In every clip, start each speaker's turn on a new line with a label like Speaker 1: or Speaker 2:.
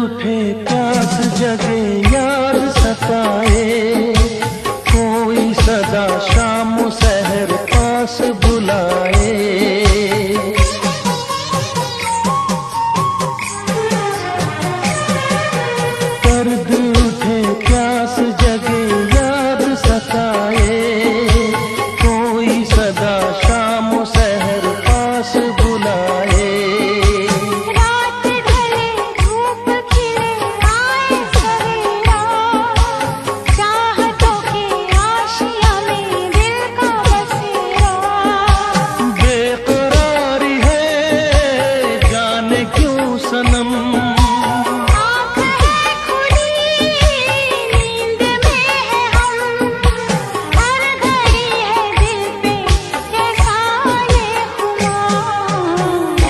Speaker 1: उठे प्यास जगे याद सताए, कोई सदा शाम सहर पास बुलाए। दर्द उठे प्यास जगे याद सताए, कोई सदा शाम सहर पास बुलाए।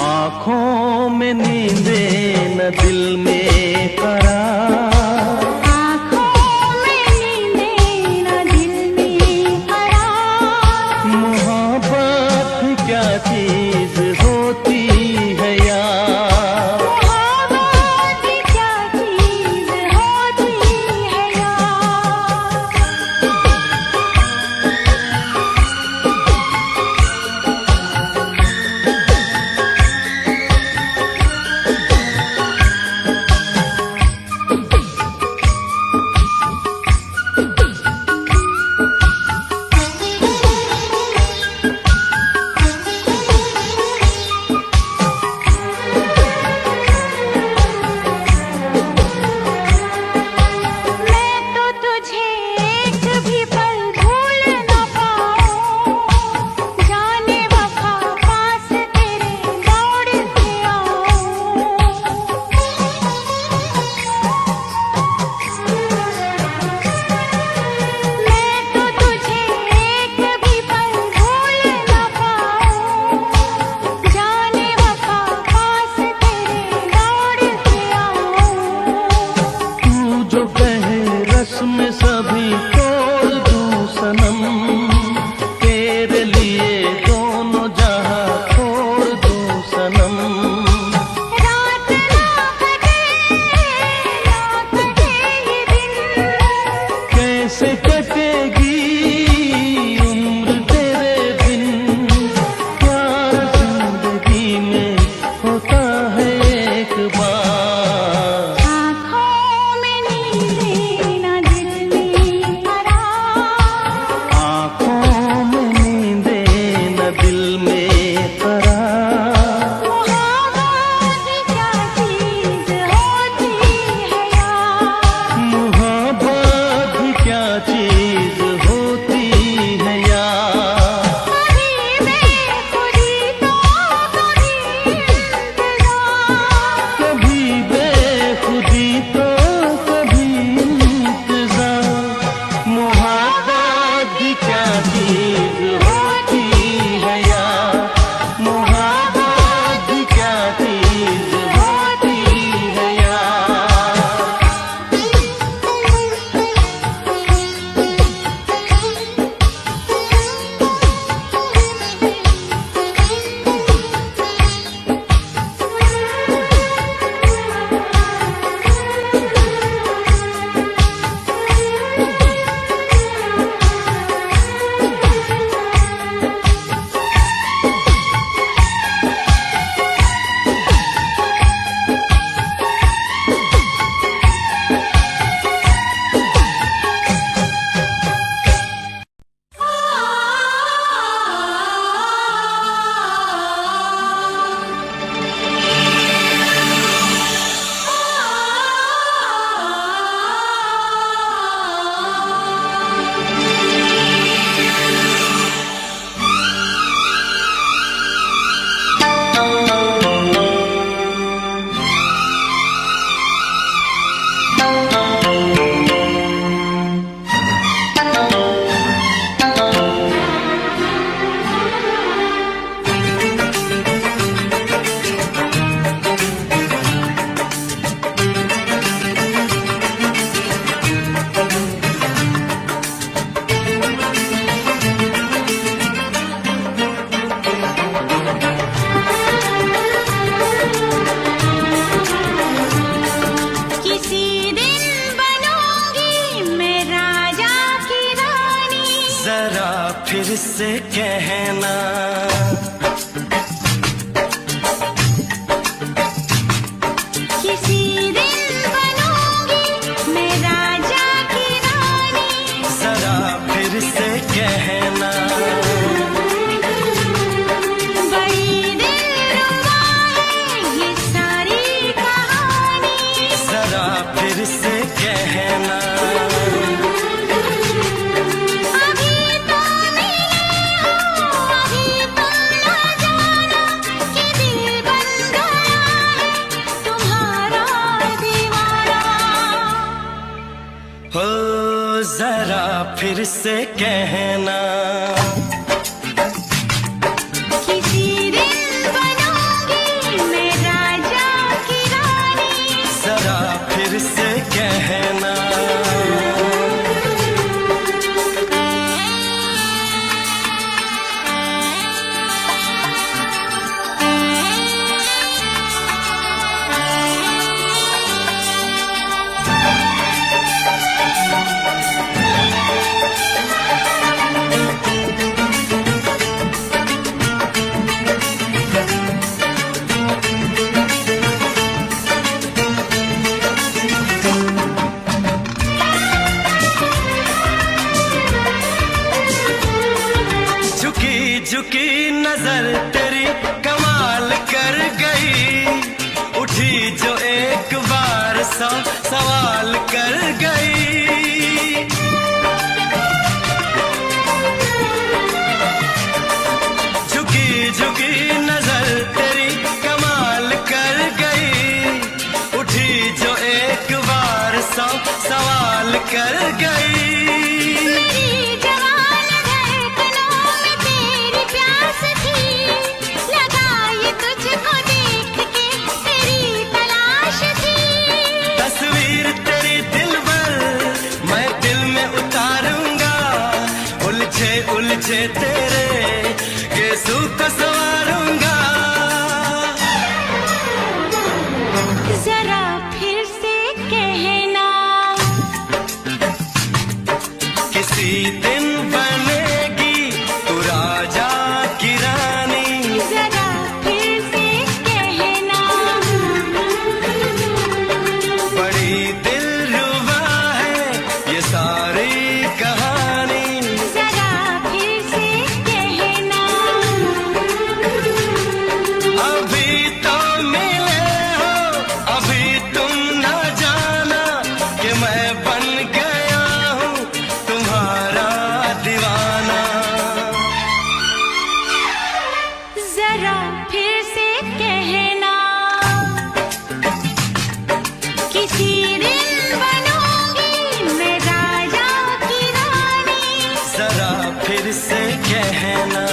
Speaker 1: आँखों में नींदे न दिल में करार,
Speaker 2: आँखों में नींदे न दिल में करार।
Speaker 1: मोहब्बत क्या चीज होती है यार,
Speaker 2: मोहब्बत क्या चीज होती है यार।
Speaker 1: में सभी तोड़ दूं सनम, तेरे लिए दोनों जहां छोड़ दूं सनम।
Speaker 2: रात ना कटे ये दिन,
Speaker 1: कैसे कटेगी उम्र तेरे बिन, प्यार जिंदगी में होता है एक बार।
Speaker 2: आँखों में नींदे न दिल में
Speaker 1: फिर से कहना।
Speaker 2: किसी दिन बनूंगी मैं राजा की रानी,
Speaker 1: जरा फिर से कहना।
Speaker 2: बड़ी दिलरुबा है ये सारी कहानी,
Speaker 1: जरा फिर से कहना।
Speaker 2: अभी तो मिले हो अभी तुम न जाना कि दिल बन गया है तुम्हारा दीवाना।
Speaker 1: हो जरा फिर से कहना।
Speaker 2: किसी दिन बनूंगी मैं राजा की रानी,
Speaker 1: जरा फिर से कहना। झुकी झुकी नजर तेरी कमाल कर गई, उठी जो एक बार सौ सवाल कर गई। झुकी झुकी नजर तेरी कमाल कर गई, उठी जो एक बार सौ सवाल कर गई।
Speaker 2: मेरी जवान धड़कनों में तेरी प्यास थी, लगाई तुझको देख के तेरी तलाश थी।
Speaker 1: तस्वीर तेरी दिल भर मैं दिल में उतारूंगा, उलझे उलझे तेरे गेसू को संवारूंगा।
Speaker 2: जरा फिर से कहना।
Speaker 1: किसी दिन बनेगी तू राजा की रानी,
Speaker 2: जरा फिर से कहना।
Speaker 1: बड़ी दिलरुबा है ये सारी कहानी।
Speaker 2: जरा फिर से कहना।
Speaker 1: अभी तो मिले हो अभी तुम न जाना कि मैं बन गया हूँ तुम्हारा दीवाना।
Speaker 2: जरा फिर से कहना। किसी दिन बनूंगी मैं राजा की रानी,
Speaker 1: जरा फिर से कहना।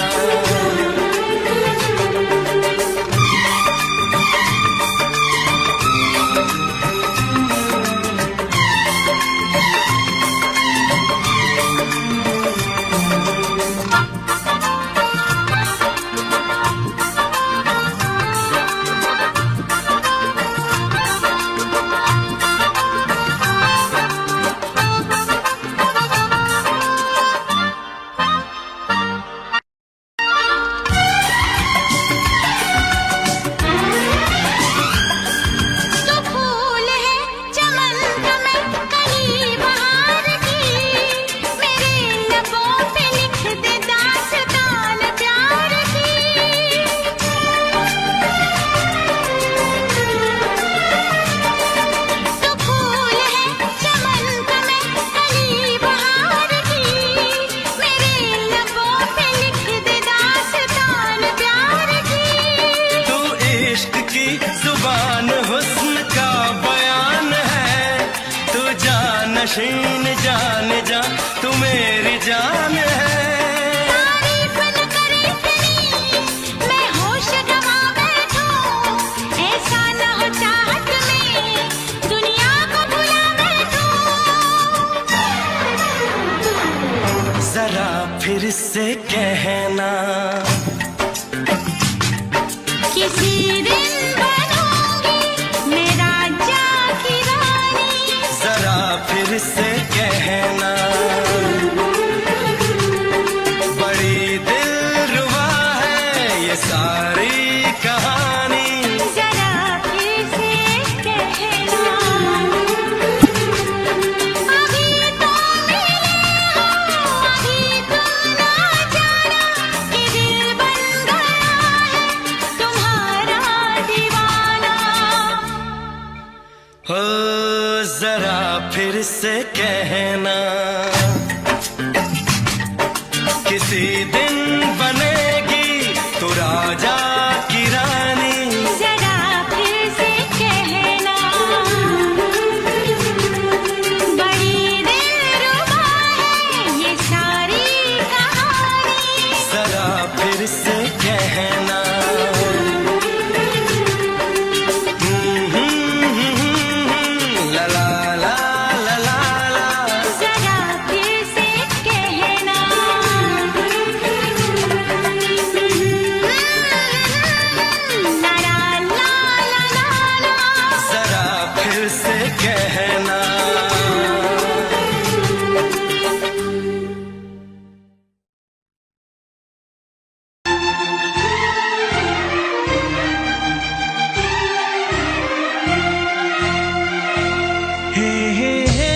Speaker 2: तो फूल है चमन में कहीं बहार की, मेरे लबों पे लिख दे दास्तान प्यार की। तो फूल है चमन में कहीं बहार की, मेरे लबों पे लिख दे दास्तान प्यार की।
Speaker 1: तू इश्क की जुबान हुस्न का बयान है, तू जानशीन जान जा तू मेरी जान है।
Speaker 2: तारीफ न करे इतनी मैं होश गवा बैठूं, ऐसा न हो चाहत में दुनिया को भुला बैठूं।
Speaker 1: जरा फिर से कहना।
Speaker 2: किसी दिन बनूंगी मैं राजा की रानी,
Speaker 1: जरा फिर से कहना। बड़ी जरा फिर से कहना, किसी दिन बनेगी तू राजा की रानी।
Speaker 2: जरा फिर से कहना, बड़ी दिलरुबा है ये सारी कहानी।
Speaker 1: जरा फिर से कहना, ला ला ला ला ला ला।
Speaker 2: जरा फिर से कहना, ला ला ला ला ला।
Speaker 1: जरा फिर से कहना। हे हे हे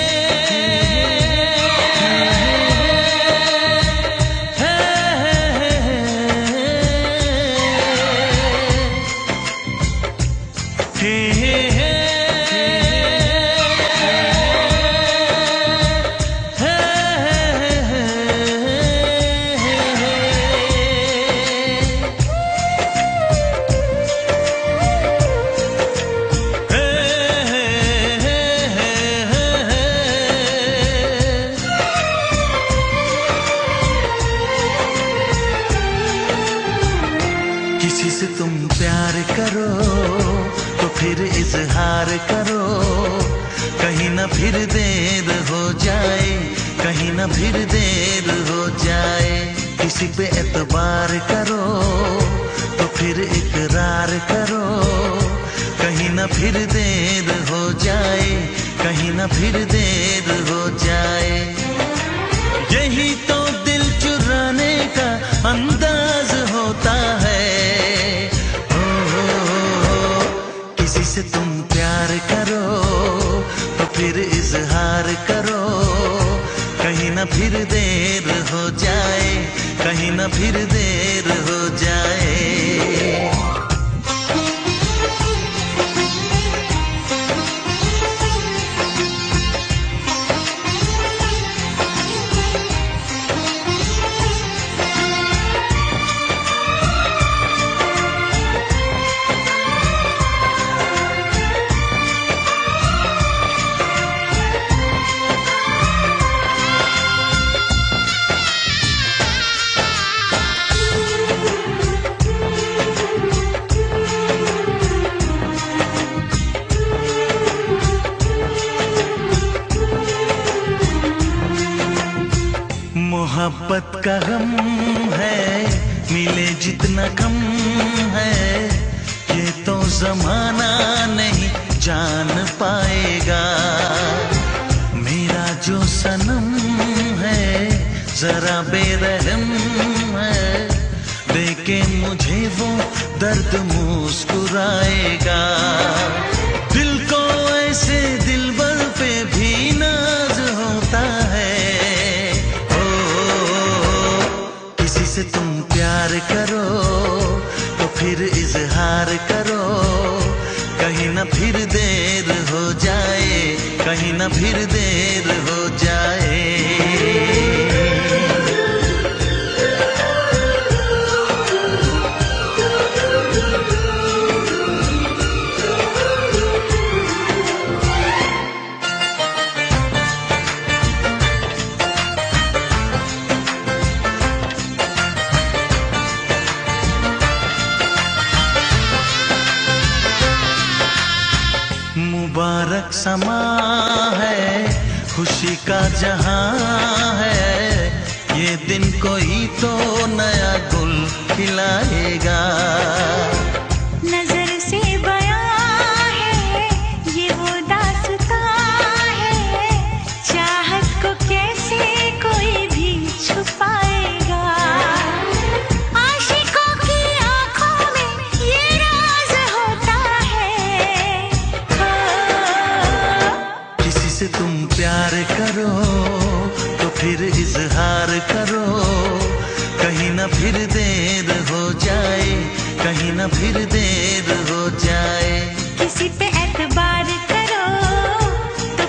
Speaker 1: किसी से तुम प्यार करो तो फिर इजहार करो, कहीं ना फिर देर हो जाए, कहीं ना फिर देर हो जाए। किसी पे एतबार करो तो फिर इकरार करो, कहीं ना फिर देर हो जाए, कहीं ना फिर देर हो जाए। यही तो दिल चुराने का अंदाज होता है। किसी से तुम प्यार करो तो फिर इजहार करो, कहीं ना फिर देर हो जाए, कहीं ना फिर देर हो जाए। मोहब्बत का गम है, मिले जितना कम है, ये तो जमाना नहीं जान पाएगा। मेरा जो सनम है जरा बेरहम है, देखे मुझे वो दर्द मुस्कुराएगा। दिल को ऐसे दिलबर पे भी नाज होता है। किसी से तुम प्यार करो तो फिर इजहार करो, कहीं ना फिर देर हो जाए, कहीं ना फिर देर हो जाए। मुबारक समा है, खुशी का जहां है, ये दिन कोई तो नया गुल खिलाएगा।
Speaker 2: नजर से बयां है ये वो दास्तां है, चाहत को कैसे कोई भी छुपाएगा। आशिकों की आंखों में ये राज होता है।
Speaker 1: किसी से तुम प्यार करो तो फिर इजहार करो, कहीं ना फिर देर हो जाए, कहीं ना फिर देर हो जाए।
Speaker 2: किसी पे एतबार करो तो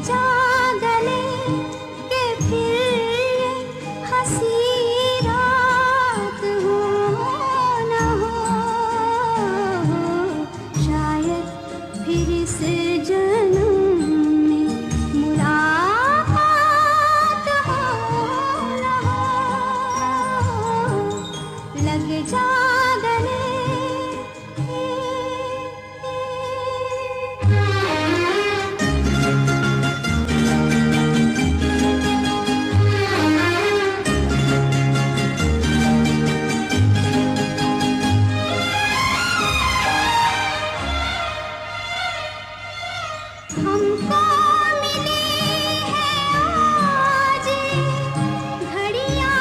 Speaker 2: जा गले के फिर ये हंसी रात हो न हो, शायद फिर इस जन्म में मुलाकात हो न हो, लग जा गले। हमको मिली है आज घड़ियां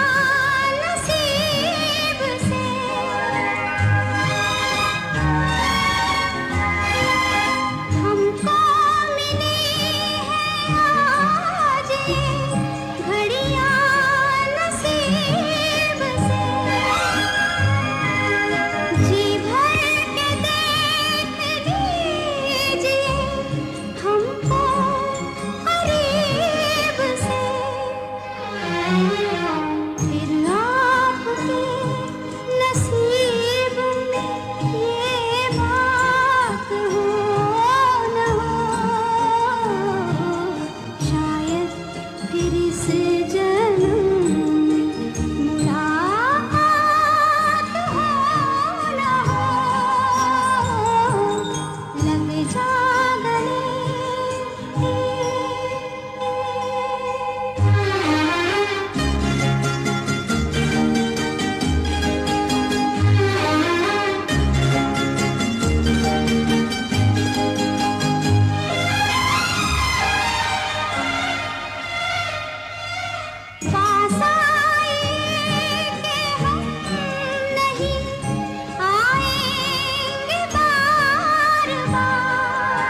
Speaker 2: नसीब से, हमको मिली है आज घड़ियां नसीब से, जी भर के देख लीजिए हमको करीब से, फिर आपके नसीब में ये बात हो न हो, शायद फिर इस जन्म में मुलाकात हो न हो, लग जा गले। पास आए कि हम नहीं आएंगे बार बार,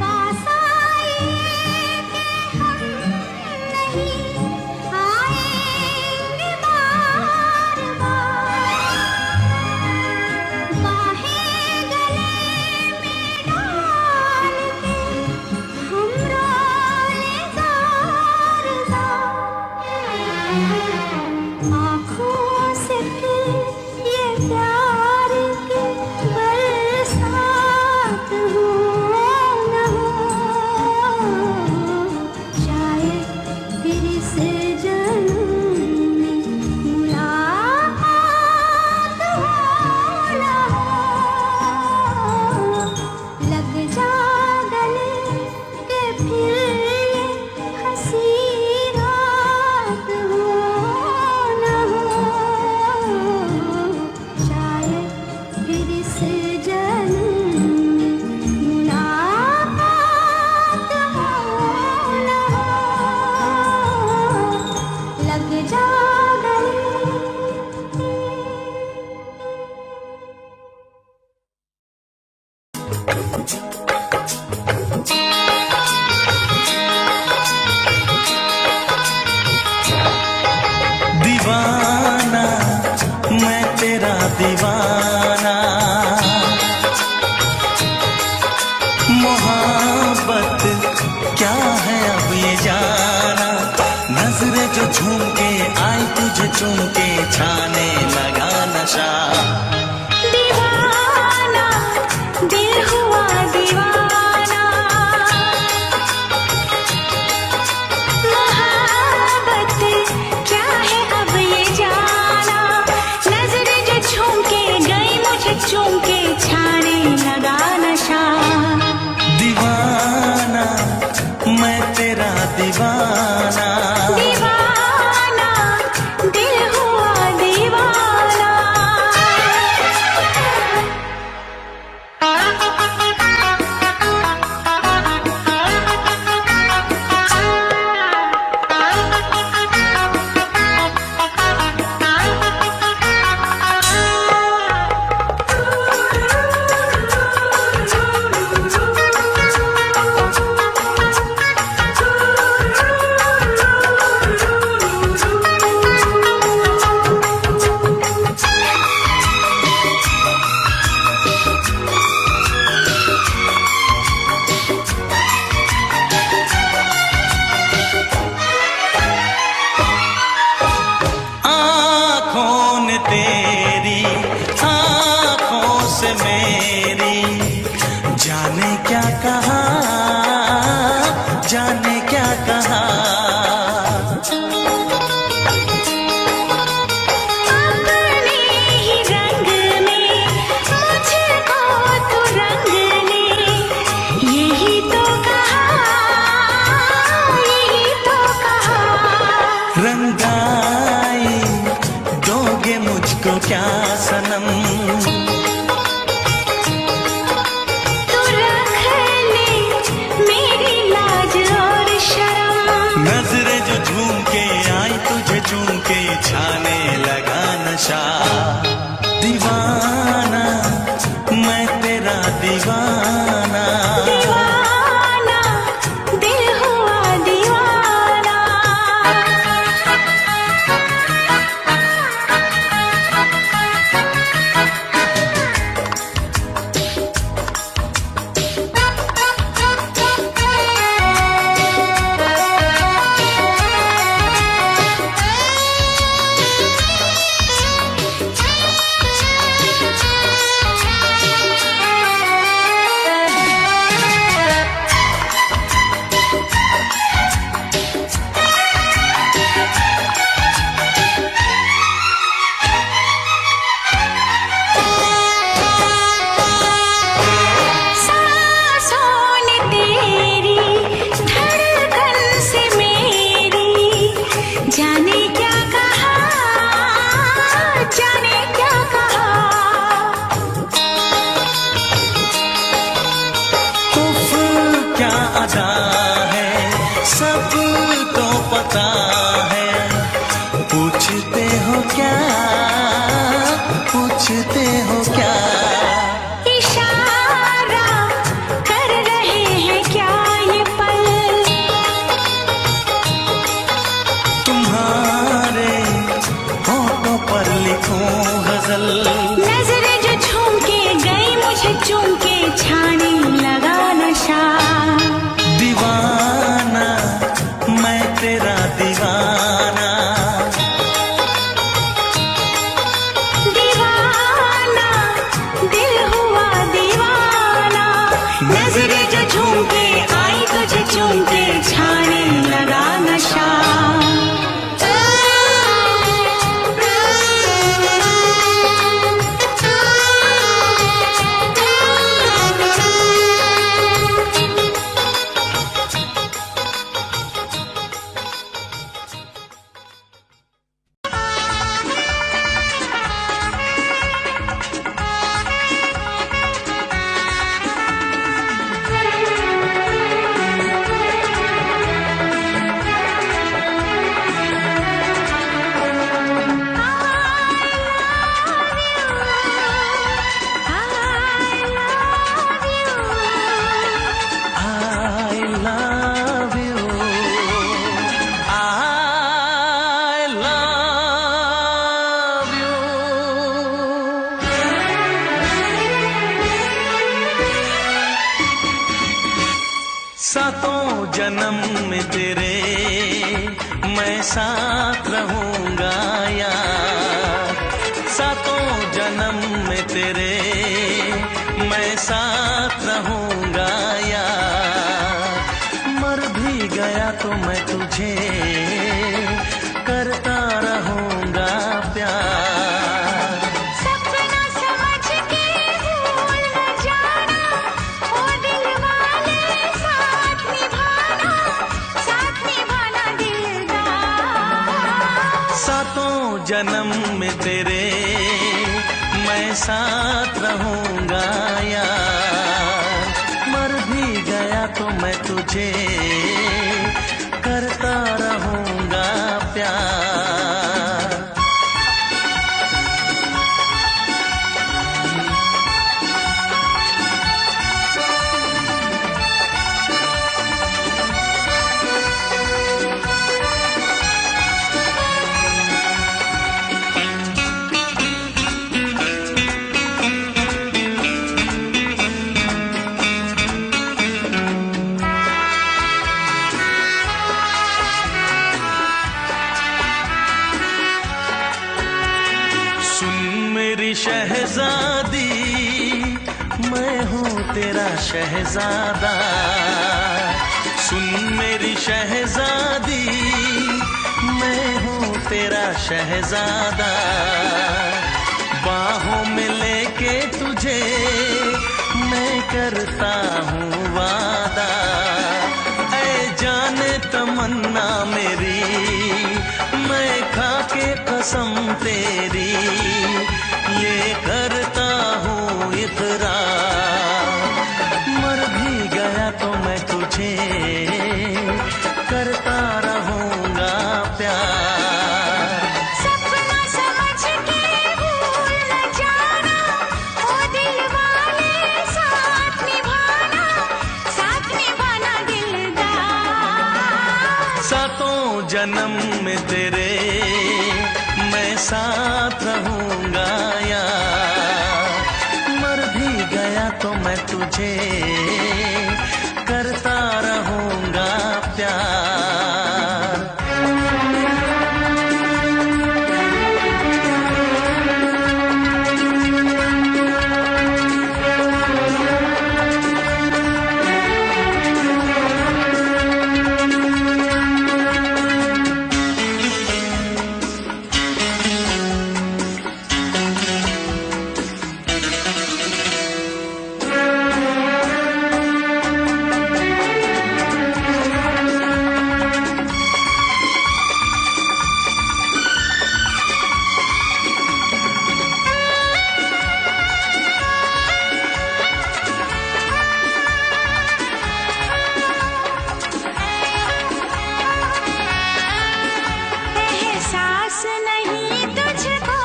Speaker 2: पास आए कि हम नहीं आएंगे बार बार, बाहें गले में डाल के हम रोले ज़ार ज़ार, आँखों से फिर ये प्यार की बरसात हो न हो, शायद फिर इस जन्म में मुलाकात हो न हो, लग जा गले के फिर ये हंसी रात हो न हो, शायद फिर इस जन्म में मुलाकात हो न हो, लग जा गले।
Speaker 1: दीवाना मैं तेरा दीवाना, मोहब्बत क्या है अब ये जाना, नजरें जो झूम के आई तुझे चूम के छाने लगा नशा,
Speaker 2: दीवाना दिल हुआ दीवाना, मोहब्बत क्या है अब ये जाना, नजरें जो झूम के गई मुझे चूम के छाने लगा नशा,
Speaker 1: दीवाना मैं तेरा दीवाना,
Speaker 2: दीवाना दिल हुआ दीवाना।
Speaker 1: सातों जन्म में तेरे मैं साथ रहूंगा यार, सातों जन्म में तेरे मैं साथ रहूंगा यार। मर भी गया तो मैं तुझे करता रहूंगा प्यार।
Speaker 2: सपना समझ के भूल न जाना, ओ दिल वाले साथ निभाना दिलदार।
Speaker 1: सातों जन्म में तेरे मैं साथ रहूंगा यार, मर भी गया तो मैं तुझे करता रहूंगा प्यार। शहजादी मैं हूँ तेरा शहजादा, सुन मेरी शहजादी मैं हूँ तेरा शहजादा। बाहों में लेके तुझे मैं करता हूँ वादा, ऐ जाने तमन्ना मेरी मैं खा के कसम तेरी ये करता हूँ इकरार। मर भी गया तो मैं तुझे करता रहूंगा प्यार।
Speaker 2: सपना समझ के भूल न जाना, ओ दिल वाले साथ निभाना दिलदार।
Speaker 1: सातों जन्म में तेरे मैं साथ रहूंगा यार, मर भी गया तो मैं तुझे करता रहूंगा प्यार।
Speaker 2: एहसास नहीं तुझको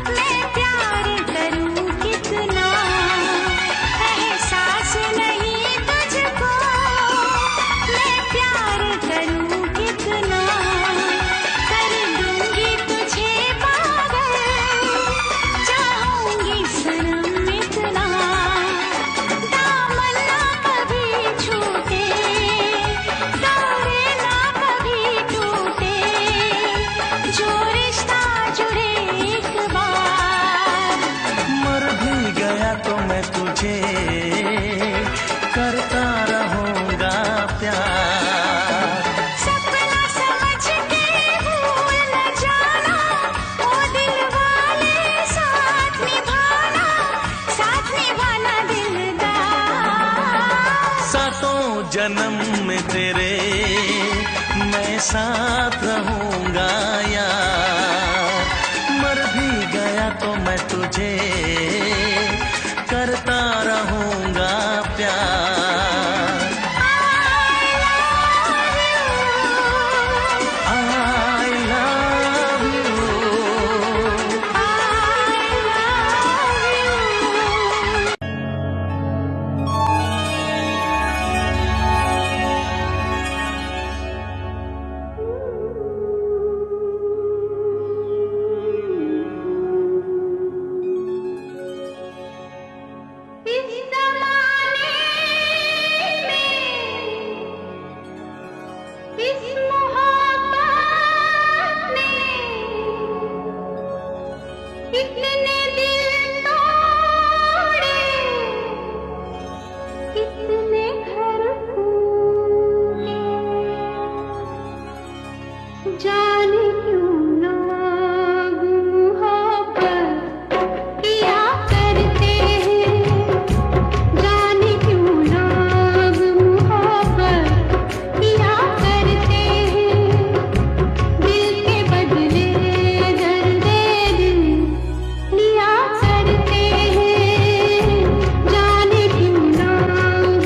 Speaker 2: मैं प्यार करूं कितना, एहसास नहीं तुझको मैं प्यार करूं कितना। कर दूंगी तुझे पागल, चाहूंगी सनम इतना। दामन ना कभी छूटे, तारे ना कभी टूटे, जो रिश्ता जुड़े एक बार।
Speaker 1: मर भी गया तो मैं तुझे करता रहूंगा प्यार।
Speaker 2: सपना समझ के भूल न जाना, ओ दिल वाले साथ निभाना दिलदार।
Speaker 1: सातों जन्म में तेरे मैं साथ रहूंगा यार, मर भी गया तो मैं तुझे करता रहूंगा प्यार। I love you।
Speaker 2: इतने घर फूटे, जाने क्यों लोग मोहब्बत किया करते हैं, जाने क्यों लोग मोहब्बत किया करते हैं, दिल के बदले दर्द दिल लिया करते हैं, जाने क्यों लोग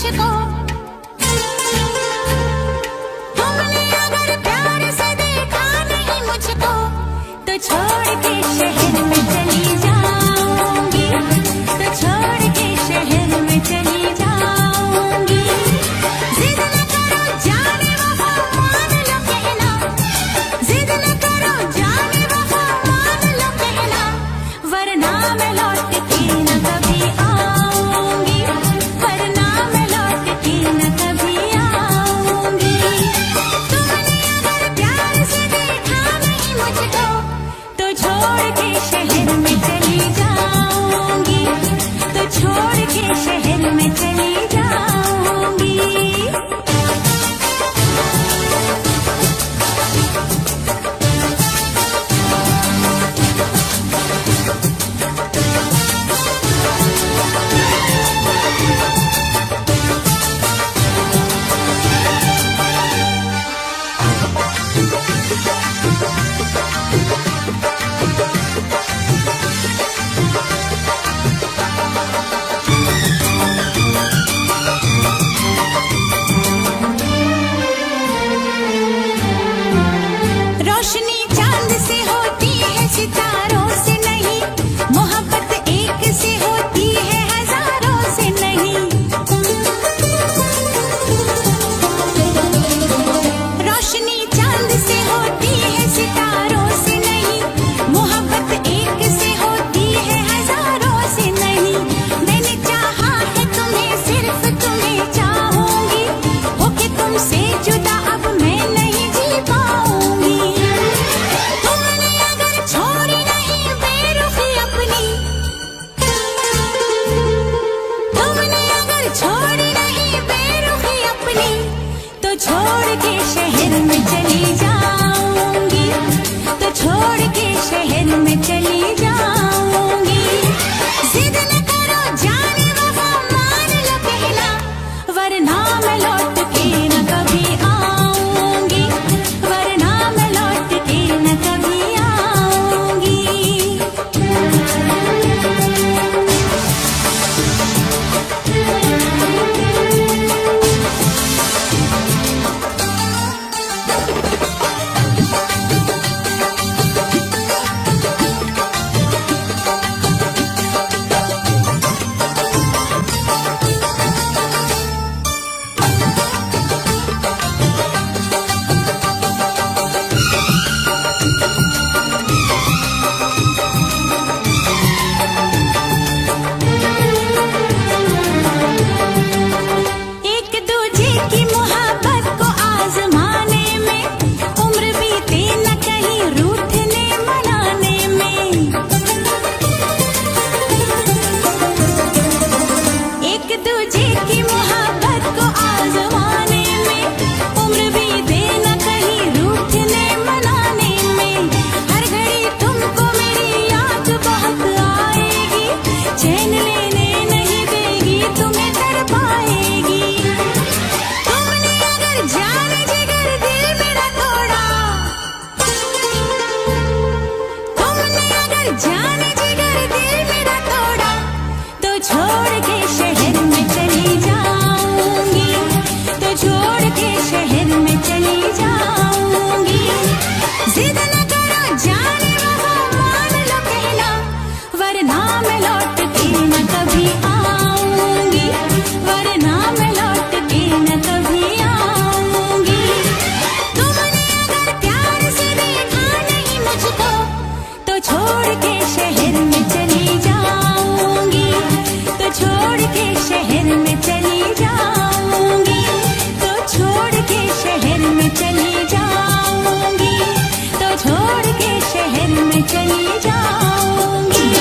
Speaker 2: मुझको। तुमने अगर प्यार से देखा नहीं मुझको, तो छोड़ के शहर में चली जाऊंगी, तो छोड़ के शहर में चली जाऊंगी। जिद न करो जाने वफा मान लो कहना, जिद न करो जाने वफा मान लो कहना, वरना मैं लौट के न कभी आऊंगी, वरना मैं लौट के न कभी आऊंगी। तुमने अगर प्यार से देखा नहीं मुझको, तो छोड़ के शहर में चली जाऊंगी, तो छोड़ के शहर में चली जाऊंगी। रोशनी चांद से होती है सितारों से नहीं, मोहब्बत एक से होती है हजारों से नहीं। रोशनी चांद से होती है सितारों से नहीं, मोहब्बत एक से होती है हजारों से नहीं। मैंने चाहा है तुम्हें, सिर्फ तुम्हें चाहूंगी, होके तुमसे जुदा अब मैं नहीं जी पाऊंगी। तुमने अगर छोड़ी नहीं बेरुखी अपनी, तुमने अगर छोड़ी नहीं बेरुखी अपनी, तो छोड़ के शहर में चली जाऊंगी, तो छोड़ के शहर में चली जाऊंगी। जिद न करो जाने वफा मान लो कहना, वरना मैं लौट के न कभी आऊंगी, वरना मैं लौट के न कभी आऊंगी। एक दूजे की मोहब्बत को आजमाने में, उम्र बीते न कहीं रूठने मनाने में। एक दूजे की मोहब्बत को आजमाने में, उम्र बीते न कहीं रूठने मनाने में। हर घड़ी तुमको मेरी याद बहुत आएगी, चैन लेने नहीं देगी, तुम्हें तड़पाएगी। तुमने अगर जान जिगर दिल मेरा तोड़ा, तुमने अगर जान जिगर दिल मेरा तोड़ा, तो छोड़ के शहर में चली जाऊंगी, तो छोड़ के शहर में चली जाऊंगी। जिद न करो जाने वफा मान लो कहना, वरना मैं लौट के न कभी आऊंगी, वरना मैं लौट के न कभी आऊंगी। तुमने अगर प्यार से देखा नहीं मुझको, तो छोड़ के शहर में चली जाऊंगी, तो छोड़ के शहर में चली जाऊंगी, तो छोड़ के शहर में चली जाऊंगी, तो छोड़ के शहर में चली जाऊंगी।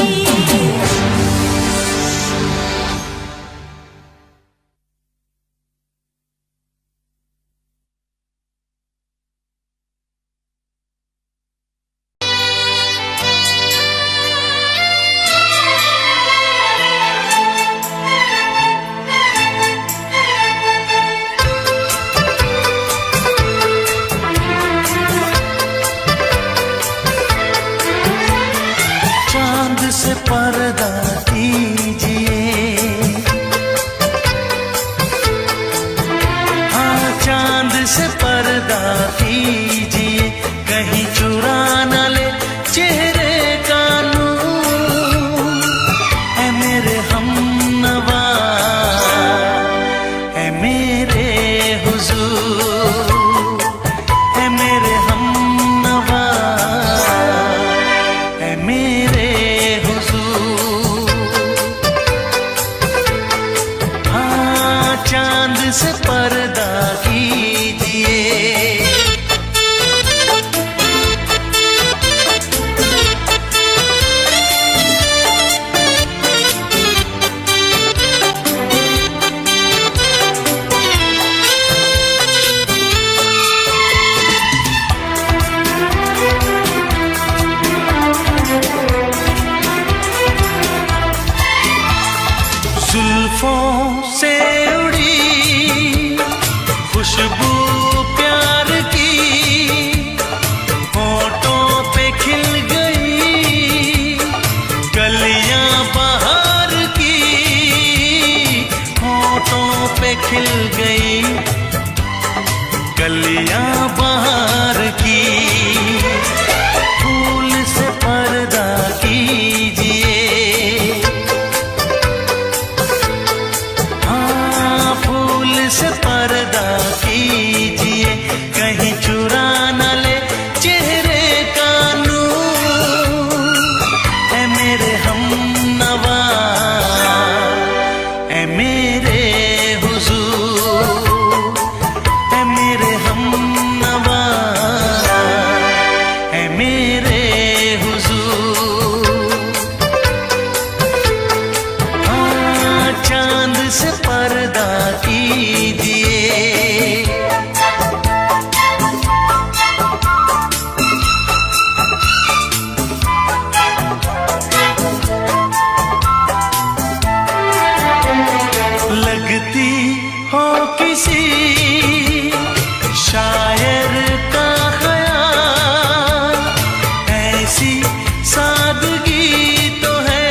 Speaker 1: से पर्दा कीजिए। जुल्फों से उड़ी खुशबू प्यार की, होठों पे खिल गई कलियां बहार की, होठों पे खिल गई कलियां बहार की। फूल से पर्दा कीजिए, से पर्दा कीजिए, कहीं चुरा न ले चेहरे का नूर। ऐ मेरे हमनवा, ऐ मेरे हुजूर, ऐ मेरे हमनवा, ऐ मेरे हुजूर। हाँ, चांद से पर्दा कीजिए। लगती हो किसी शायर का ख्याल, ऐसी सादगी तो है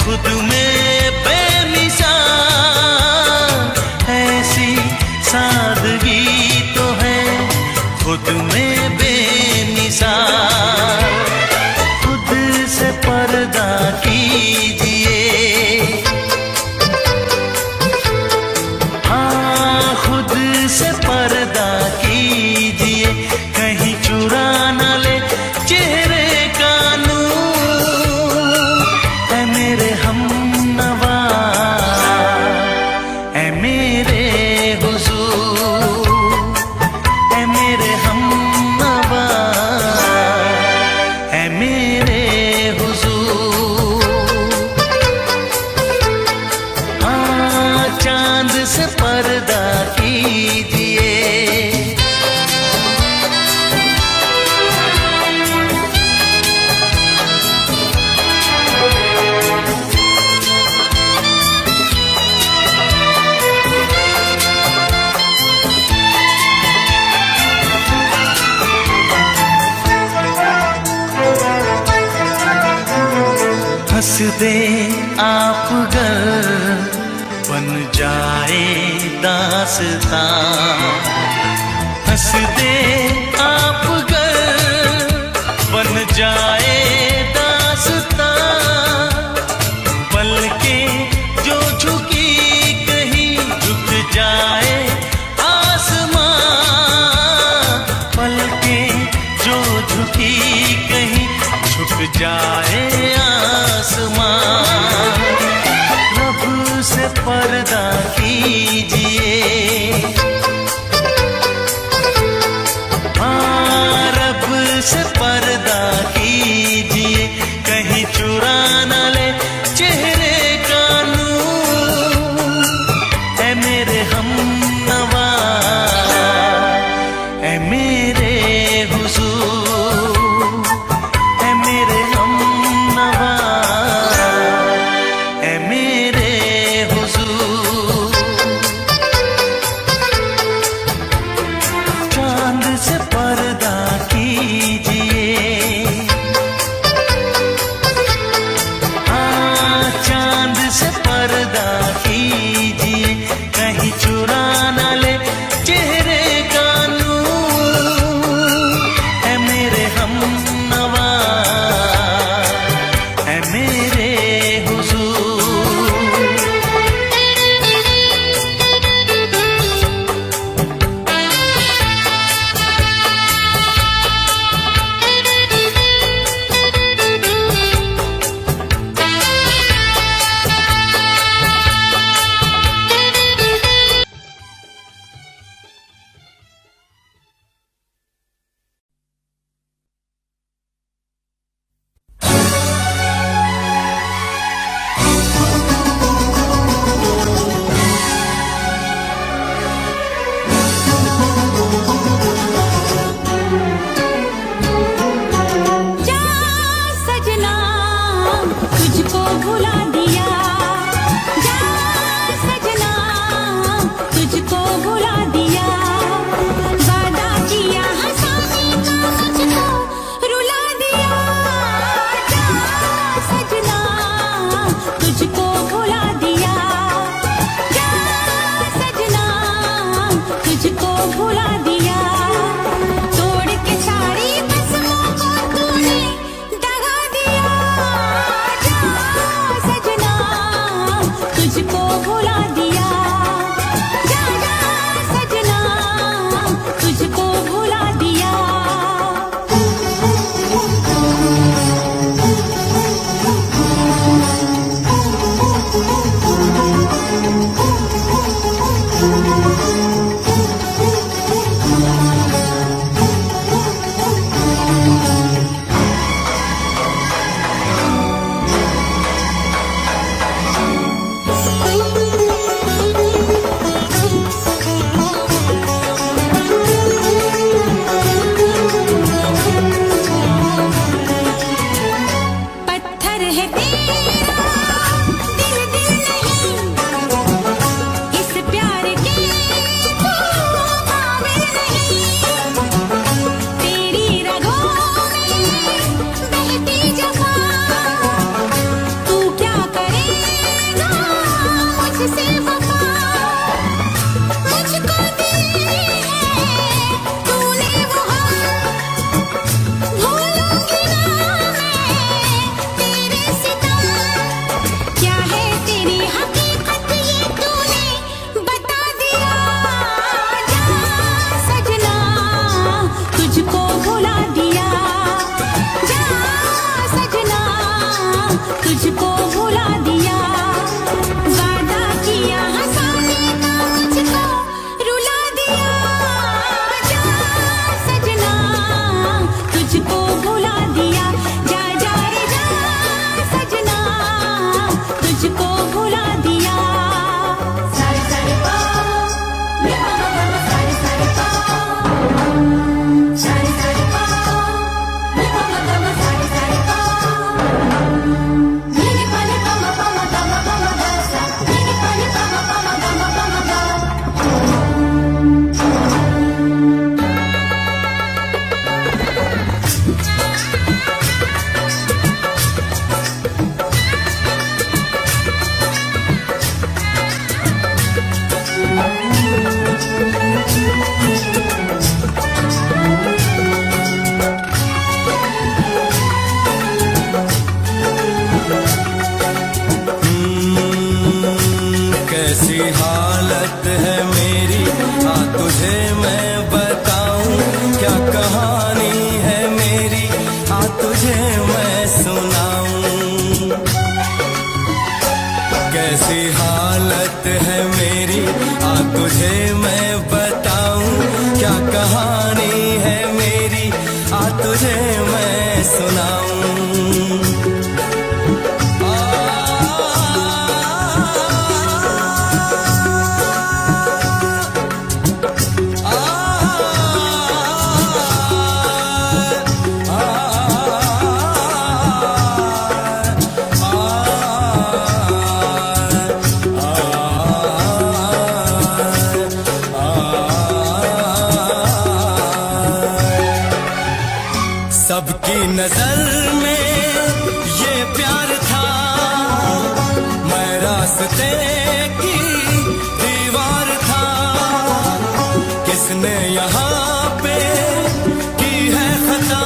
Speaker 1: खुद में बेमिसाल, ऐसी सादगी तो है खुद में बेमिसाल। खुद से पर्दा कीजिए, हाँ खुद से पर्दा कीजिए, कहीं चुरा न ले चेहरे का नूर। ऐ मेरे हमनवा, ऐ मेरे हुजूर, ऐ मेरे हमनवा, ऐ मेरे हुजूर। हाँ, चांद से पर्दा कीजिए। हंस दे आप गर बन जाए दास्तां, हंस दे आप गर बन जाए दास्तां। पलकें जो झुकी कहीं झुक जाए आसमां, पलकें जो झुकी कहीं झुक जाए आसमां। रब से पर्दा कीजिए, हाँ रब से पर्दा कीजिए, कहीं चुरा न ले चेहरे का नूर। ऐ मेरे हमनवा, ऐ मेरे हुजूर, ऐ मेरे हमनवा, ऐ मेरे हुजूर।
Speaker 3: कैसी हालत है मेरी, हाँ तुझे मैं बताऊं, क्या कहानी है मेरी, हाँ तुझे मैं सुनाऊं। कैसी हालत है मेरी, हाँ तुझे मैं बताऊं, क्या कहानी है मेरी, हाँ तुझे मैं सुनाऊं। सबकी नजर में ये प्यार था, मैं रास्ते की दीवार था, किसने यहाँ पे की है खता,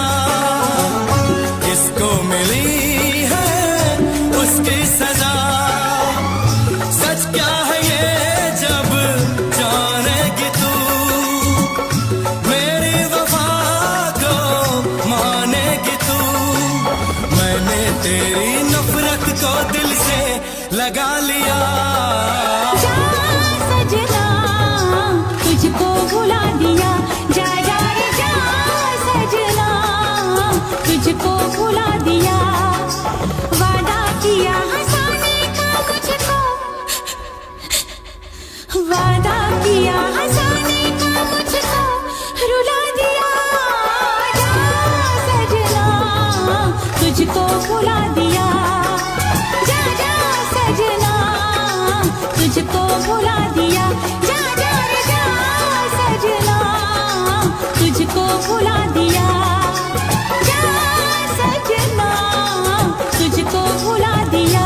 Speaker 3: किसको मिली है उसकी सजा। सच क्या है ये जब जानेगी तू, मेरी वफा को मानेगी तू। मैंने तेरी नफरत को दिल से लगा लिया।
Speaker 2: जा सजना तुझको भुला दिया, जा जा रे जा सजना तुझको भुला दिया। वादा किया हंसाने का मुझको, वादा किया हंसाने का मुझको रुला दिया। जा सजना तुझको भुला दिया, जा जा सजना तुझको भुला दिया। जा जा रे जा सजना तुझको भुला दिया, जा सजना तुझको भुला दिया।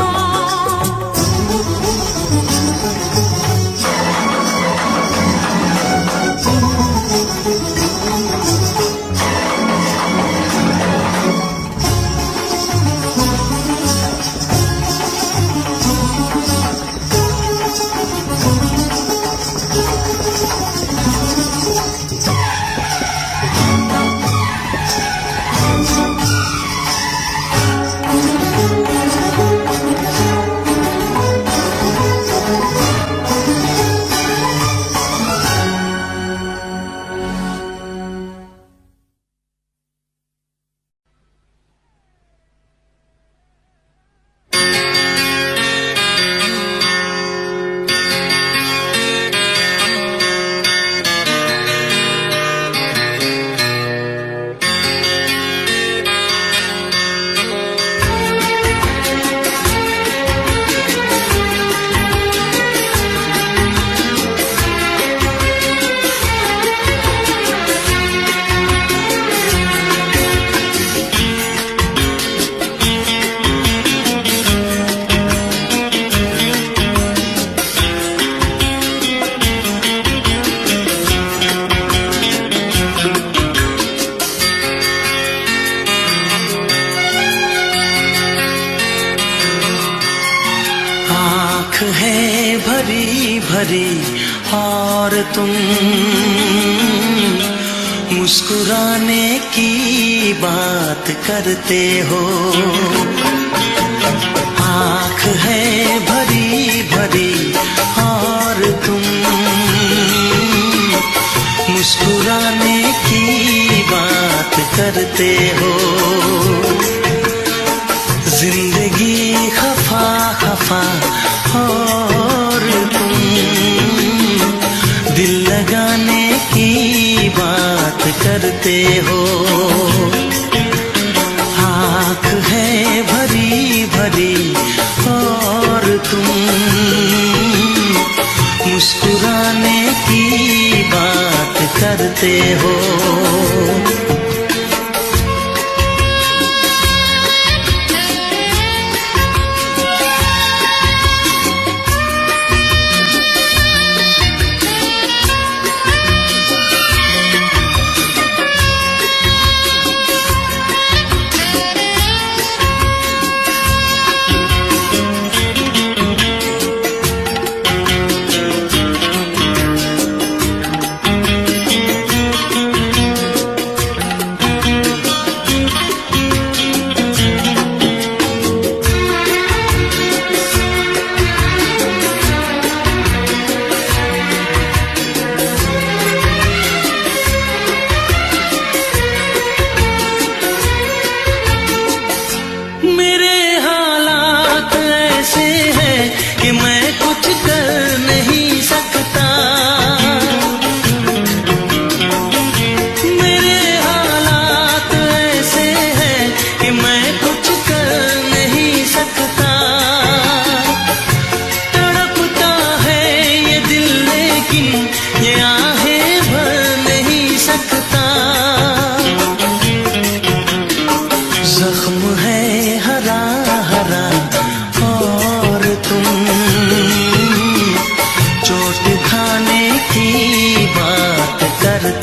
Speaker 1: है भरी भरी और तुम मुस्कुराने की बात करते हो। आँख है भरी भरी और तुम मुस्कुराने की बात करते हो। जिंदगी खफा खफा और तुम दिल लगाने की बात करते हो। आँख है भरी भरी और तुम मुस्कुराने की बात करते हो।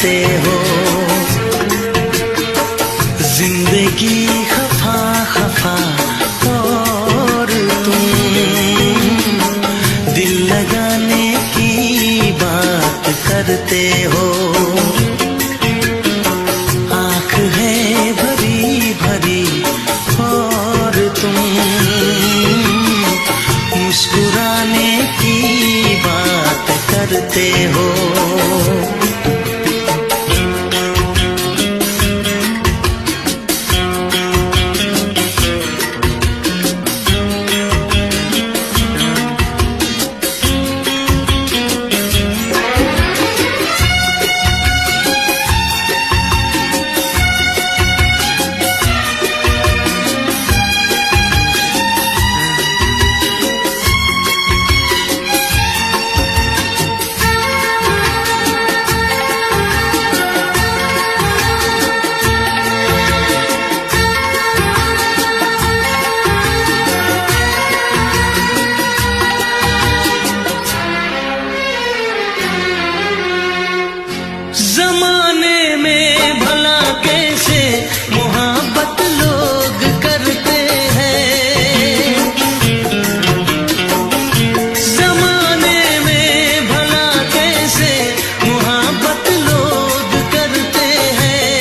Speaker 1: करते हो। जिंदगी खफा खफा और तुम दिल लगाने की बात करते हो। आँख है भरी भरी और तुम मुस्कुराने की बात करते हो। जमाने में भला कैसे मोहब्बत लोग करते हैं। जमाने में भला कैसे मोहब्बत लोग करते हैं।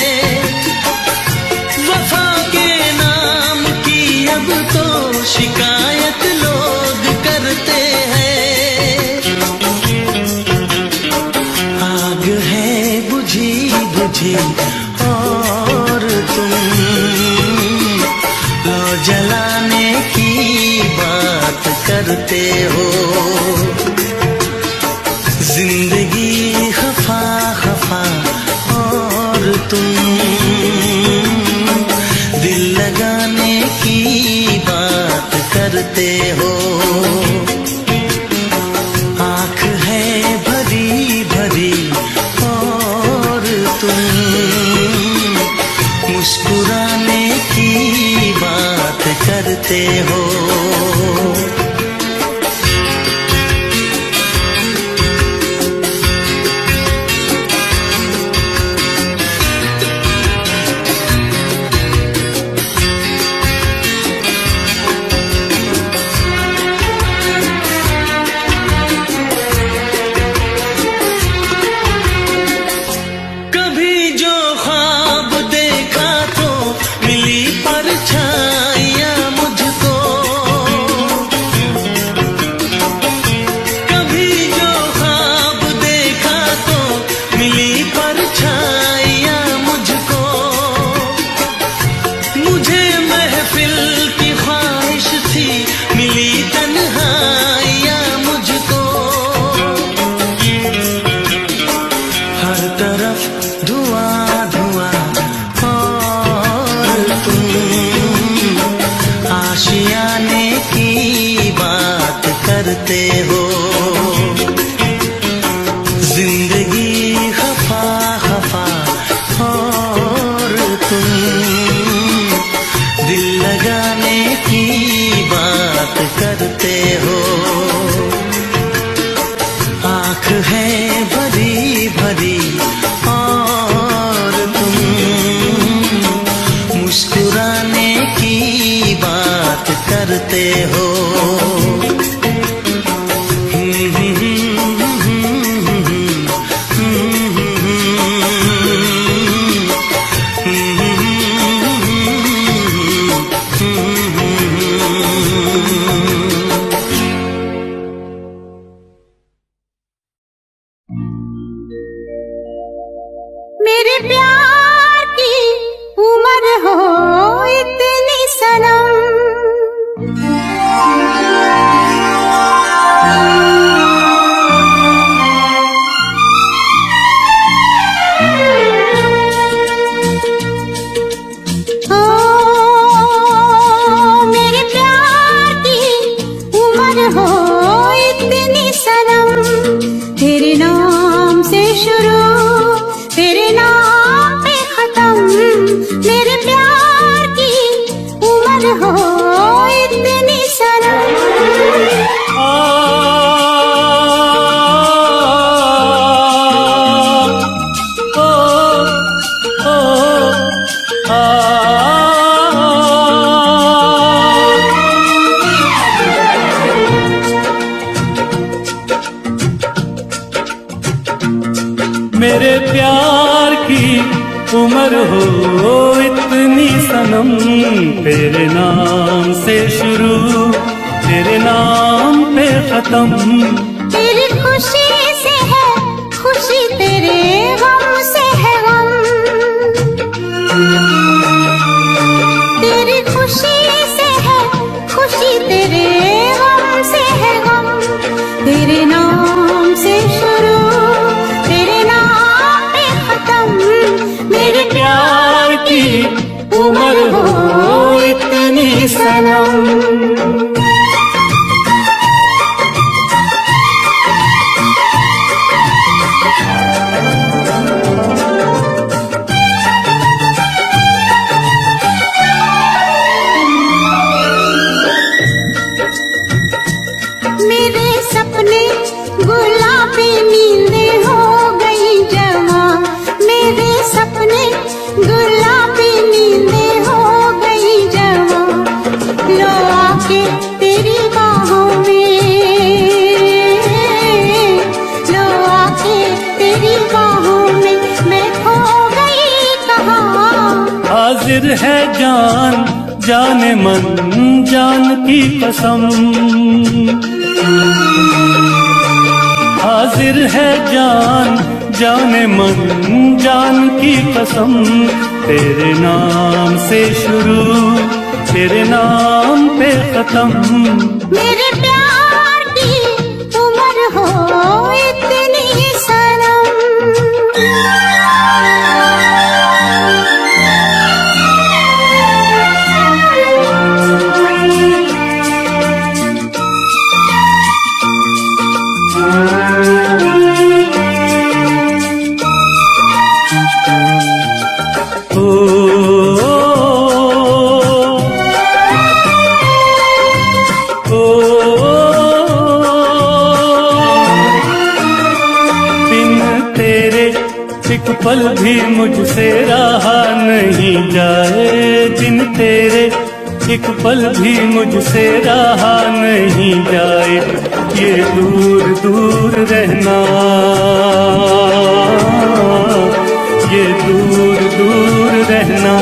Speaker 1: वफा के नाम की अब तो शिकायत लोग करते हैं। आग है बुझी बुझी और तुम लो जलाने की बात करते हो। जिंदगी खफा खफा और तुम दिल लगाने की बात करते हो। आँख है भरी भरी और तुम मुस्कुराने की बात करते हो। कभी जो ख्वाब देखा तो मिली परछाइयाँ मुझको। कभी जो ख्वाब देखा तो मिली परछाइयाँ मुझको। मुझे महफिल की ख्वाहिश थी मिली तन्हाइयाँ मुझको। हर तरफ धुआं धुआं और तुम आशियाने की बात करते हो। जिंदगी खफा खफा और तुम दिल लगाने की बात करते हो। आँख है भरी भरी और तुम मुस्कुराने की बात करते हो।
Speaker 2: मेरे प्यार की उम्र हो इतनी सनम। ओ मेरे प्यार की उम्र हो इतनी सनम। तेरे नाम से शुरू तेरे नाम
Speaker 3: मेरे प्यार की उम्र हो इतनी सनम, तेरे नाम से शुरू तेरे नाम पे खत्म।
Speaker 2: तेरी खुशी से है खुशी, तेरे गम से है गम। तेरी खुशी से है खुशी, तेरे गम से है गम। तेरे नाम से शुरू तेरे नाम पे खत्म। मेरे
Speaker 3: प्यार की उम्र हो इतनी सनम।
Speaker 2: मेरे सपने गुलाबी नींदें हो गई जवा। मेरे सपने गुलाबी नींदें हो गई जवा। लो आके तेरी बाहों में, लो आके तेरी बाहों में मैं खो गई कहाँ।
Speaker 3: हाजिर है जान जाने मन जान की कसम, हाजिर है जान जाने मन जान की कसम। तेरे नाम से शुरू तेरे नाम पे खत्म।
Speaker 2: मेरे प्यार की उम्र हो इतनी सनम।
Speaker 3: एक पल भी मुझसे रहा नहीं जाए, दिन तेरे एक पल भी मुझसे रहा नहीं जाए। ये दूर दूर रहना, ये दूर दूर रहना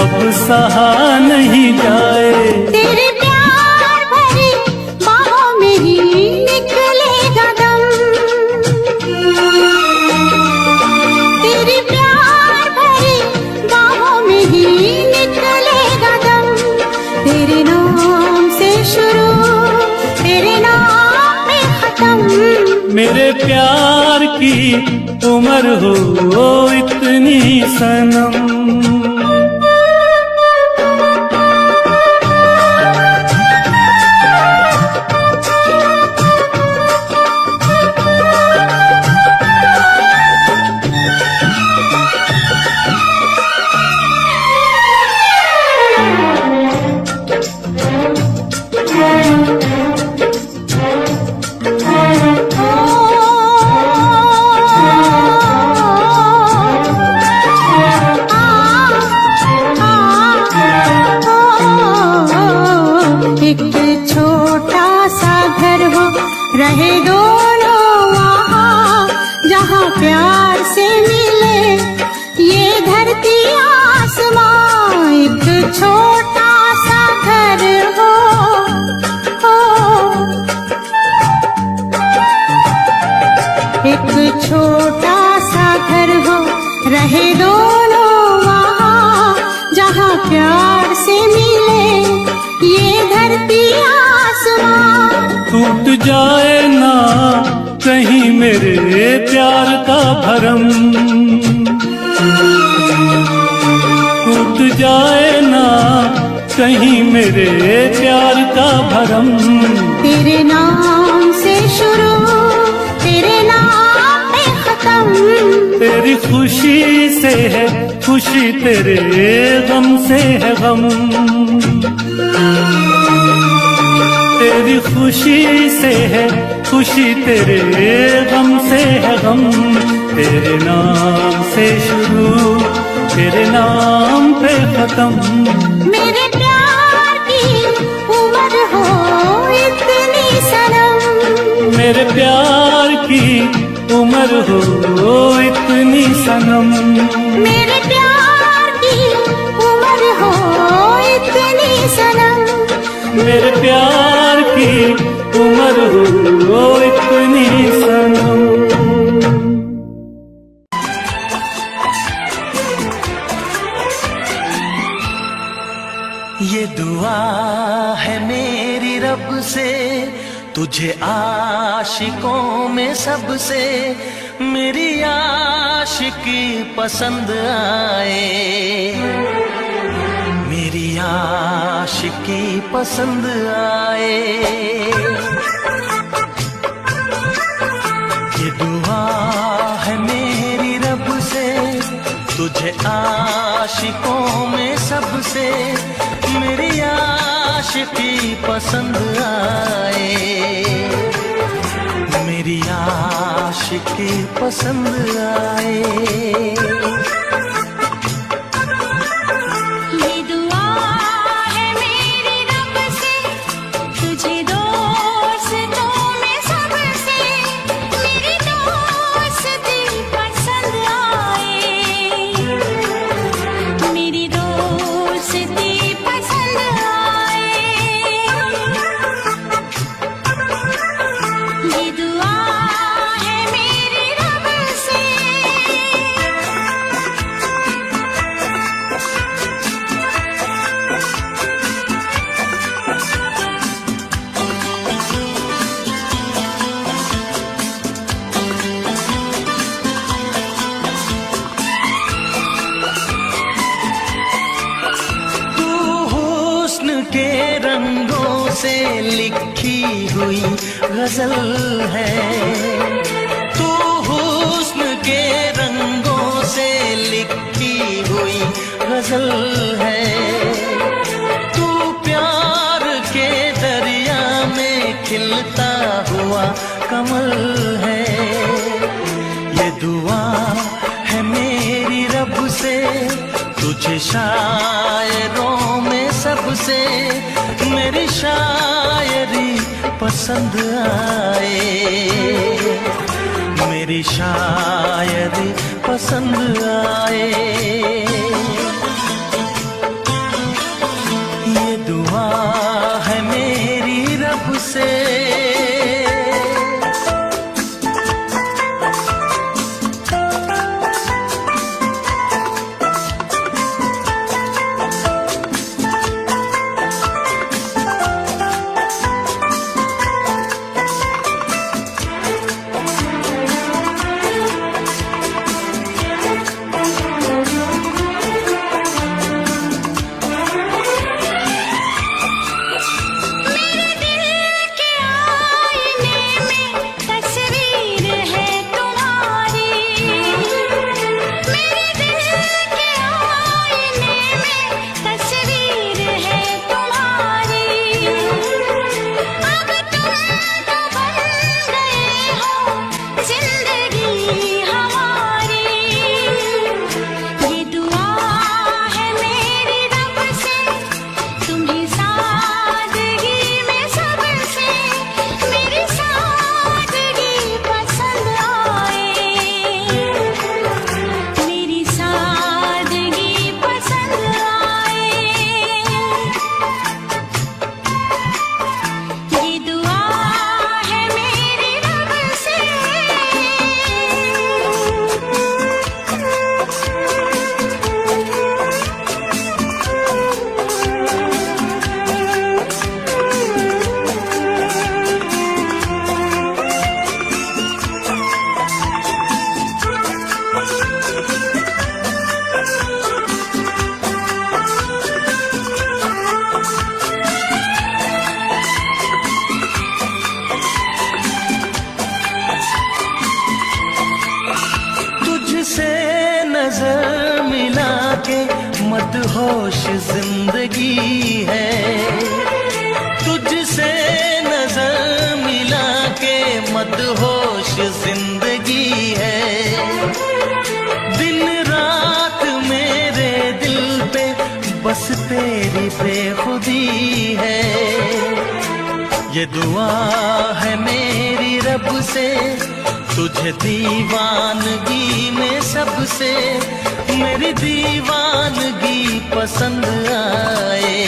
Speaker 3: अब सहा नहीं जाए।
Speaker 2: तेरे प्यार भरी बाहों में ही निकलेगा दम। तेरे प्यार भरी बाहों में ही निकलेगा दम। तेरे नाम से शुरू तेरे नाम में खत्म।
Speaker 3: मेरे प्यार की उम्र हो इतनी सनम।
Speaker 2: एक छोटा सा घर हो रहे दोनों वहाँ, जहाँ प्यार से मिले ये धरती आसमां। एक छोटा सा घर हो, एक छोटा सा घर हो रहे दोनों वहाँ, जहाँ प्यार से मिले ये धरती आसमां।
Speaker 3: टूट जाए ना कहीं मेरे प्यार का भरम, टूट जाए ना कहीं मेरे प्यार का भरम।
Speaker 2: तेरे नाम से शुरू तेरे नाम पे खत्म।
Speaker 3: तेरी खुशी से है खुशी, तेरे गम से है गम। तेरी खुशी से है खुशी, तेरे गम से है गम। तेरे नाम से शुरू तेरे नाम पे खत्म।
Speaker 2: मेरे प्यार की उम्र हो इतनी सनम।
Speaker 3: मेरे प्यार की उम्र उम्र हो इतनी सनम,
Speaker 2: मेरे प्यार की उम्र हो इतनी सनम,
Speaker 3: मेरे प्यार की उम्र हो इतनी सनम।
Speaker 1: ये दुआ है मेरी रब से, तुझे आशिकों में सबसे मेरी आशिकी पसंद आए, मेरी आशिकी पसंद आए। ये दुआ है मेरी रब से, तुझे आशिकों में सबसे मेरी आशिकी पसंद आए, मेरी आशिकी पसंद आए।
Speaker 2: ये दुआ है मेरी रब से, तुझे दोस्तों में सबसे मेरी दोस्ती पसंद आए, मेरी दोस्ती पसंद आए। ये दुआ है मेरी रब से।
Speaker 1: तू हुस्न के रंगों से लिखी हुई गजल है, तू हुस्न के रंगों से लिखी हुई गजल है, तू प्यार के दरिया में खिलता हुआ कमल है। ये दुआ है मेरी रब से, तुझे शायरों में सबसे मेरी शायरी पसंद आए, मेरी शायरी पसंद आए। ये दुआ है मेरी रब से। नजर मिला के मदहोश जिंदगी है, तुझसे नजर मिला के मदहोश जिंदगी है। दिन रात मेरे दिल पे बस तेरी बेखुदी है। ये दुआ है मेरी रब से, तुझे दीवानगी में सबसे मेरी दीवानगी पसंद आए,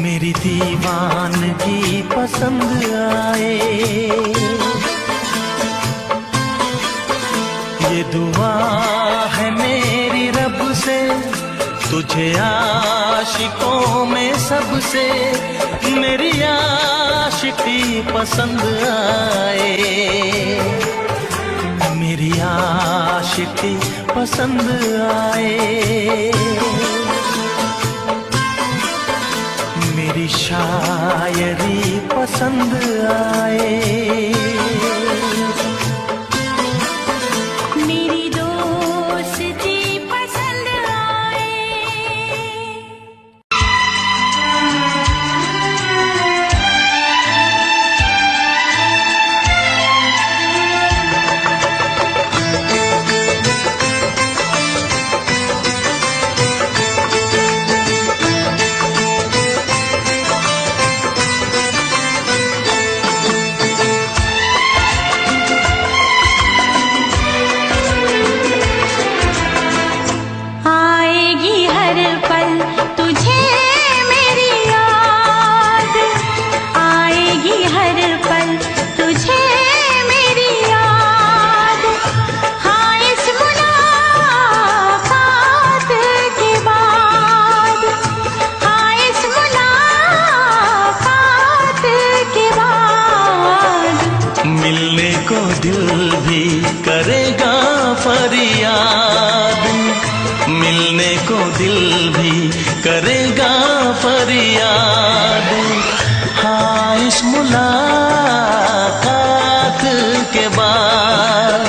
Speaker 1: मेरी दीवानगी पसंद आए। ये दुआ है मेरी रब से, तुझे आशिकों में सबसे मेरी आशिकी पसंद आए, मेरी आशिकी पसंद आए। मेरी शायरी पसंद आए,
Speaker 2: मेरी दोस्ती पसंद आए। आएगी हर पल तुझे मेरी याद, आएगी हर पल तुझे मेरी याद। हाँ इस मुलाकात के बाद, हाँ इस मुलाकात के बाद
Speaker 1: मिलने को दिल भी करेगा फरियाद, मिलने को दिल भी करेगा फरियाद। हाँ इस मुलाकात के बाद,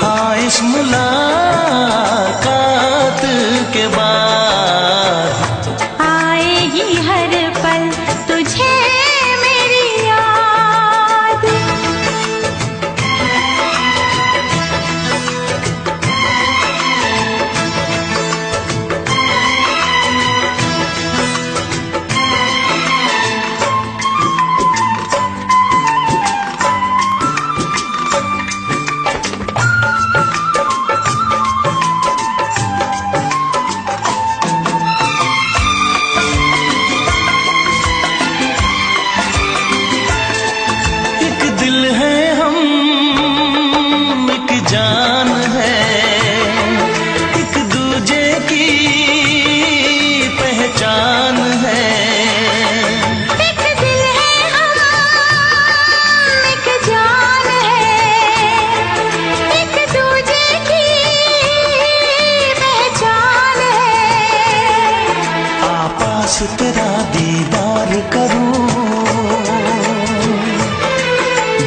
Speaker 1: हाँ इस मुलाकात के बाद
Speaker 2: आएगी हर पल तुझे मेरी याद।
Speaker 1: एक दिल है हम, एक जान है, एक दूजे की पहचान है।
Speaker 2: एक दिल है हम, एक जान है, एक दूजे की पहचान है।
Speaker 1: आपास तेरा दीदार करूं,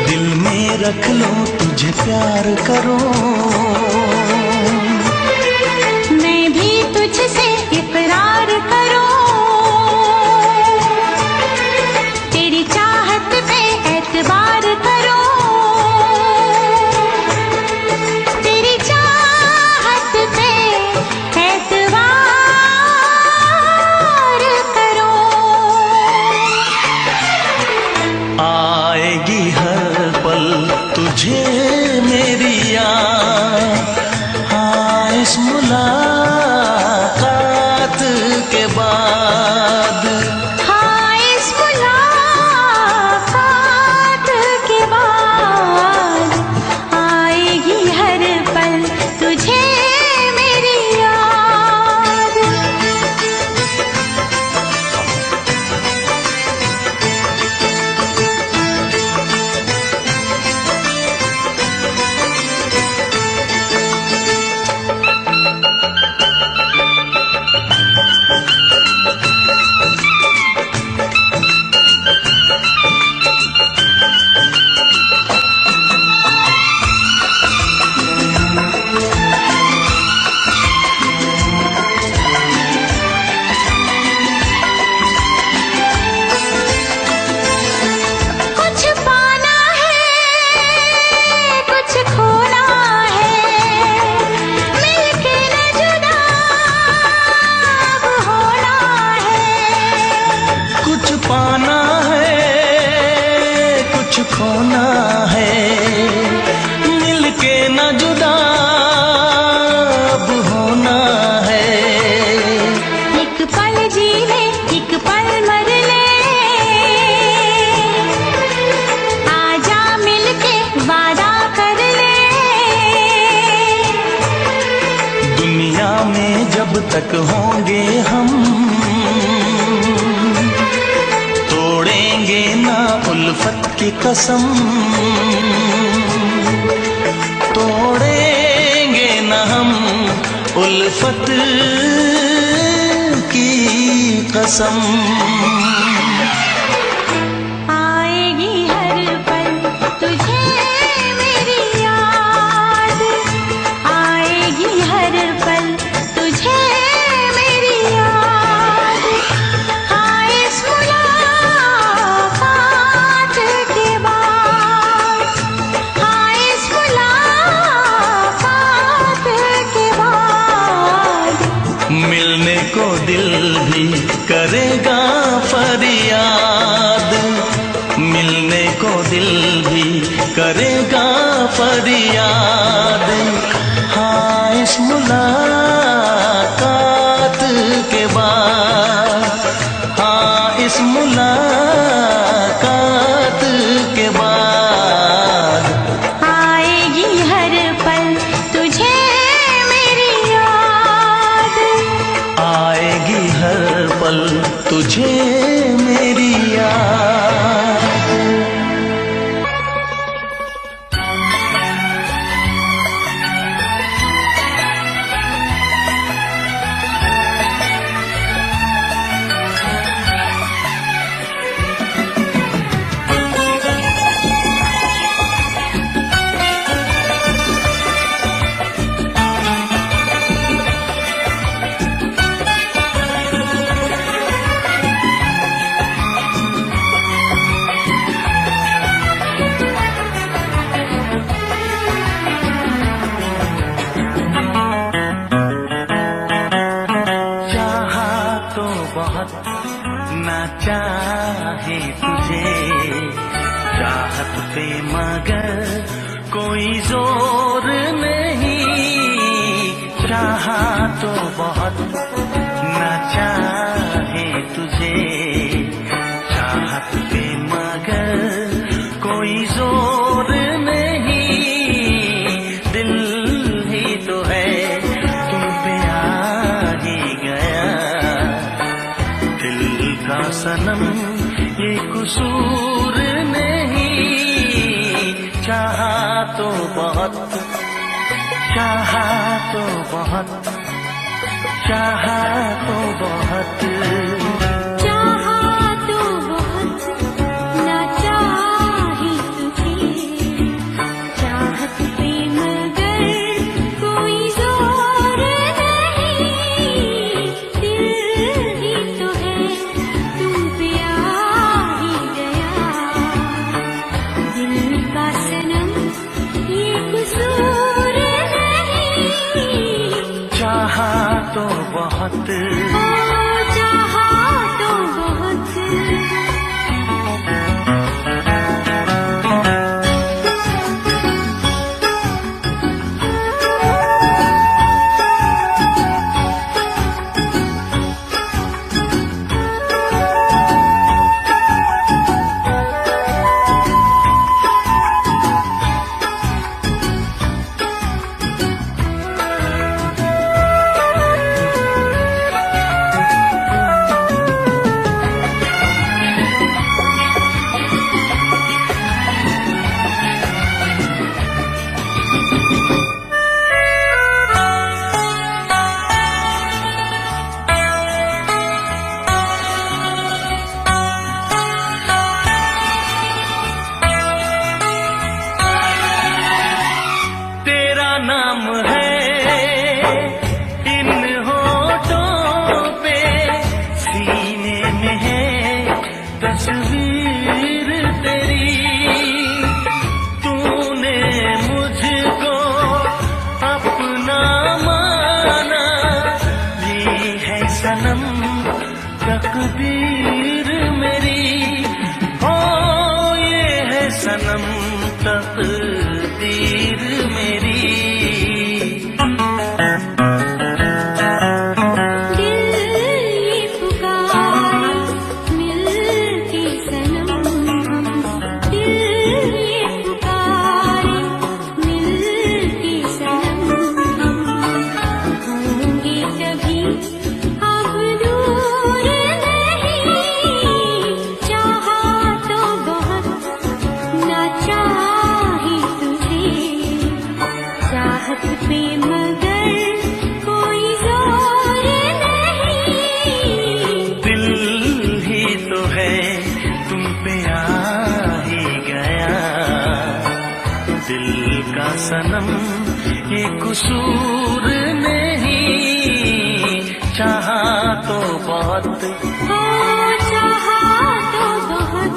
Speaker 1: दिल में रख लो तुझे प्यार करूं।
Speaker 2: मैं भी तुझसे इकरार करूं, तेरी चाहत पे एतबार करूं, तेरी चाहत पे एतबार करूं।
Speaker 1: आएगी हर पल तुझे मेरी याद, हाँ इस मुलाकात के बाद।
Speaker 2: हाँ इस मुलाकात के बाद आएगी हर पल तुझे मेरी याद।
Speaker 1: तक होंगे हम, तोड़ेंगे ना उल्फत की कसम, तोड़ेंगे ना हम उल्फत की कसम।
Speaker 2: आएगी हर पल तुझे मेरी याद, आएगी हर पल तुझे मेरी याद। हाँ इस मुलाकात के बाद, हाँ इस मुलाकात के बाद
Speaker 1: मिलने को दिल भी करेगा फरियाद, मिलने को दिल भी करेगा फरियाद। हाँ इस मुलाकात के बाद, हाँ इस मुलाकात के बाद
Speaker 2: आएगी हर पल तुझे मेरी याद,
Speaker 1: आएगी हर पल तुझे मेरी याद। ना चाहे तुझे चाहत पे मगर कोई जोर नहीं, चाहा तो बहुत ना चाहे तुझे चाहत पे मगर कोई जोर नहीं। दिल ही तो है तुम पे आ ही गया, दिल का सनम ये कसूर नहीं। चाहा तो बहुत, चाहा तो बहुत, चाहा तो बहुत,
Speaker 2: चाहा तो बहुत ना चाही तुझे चाहत पे मगर कोई जोर नहीं। दिल ही तो है तुम पे आ ही गया, दिल का सनम ये कसूर नहीं।
Speaker 1: चाहा तो बहुत,
Speaker 2: ओ चाहा तो बहुत।
Speaker 1: तेरा नाम है इन होठों पे, सीने में है तस्वीर तेरी। तूने मुझको अपना माना, ये है सनम तकदीर मेरी। ओ ये है सनम तकदीर मेरी।
Speaker 2: कभी
Speaker 1: दिल का सनम ये कसूर नहीं, चाहा तो बहुत,
Speaker 2: ओ चाहा तो बहुत।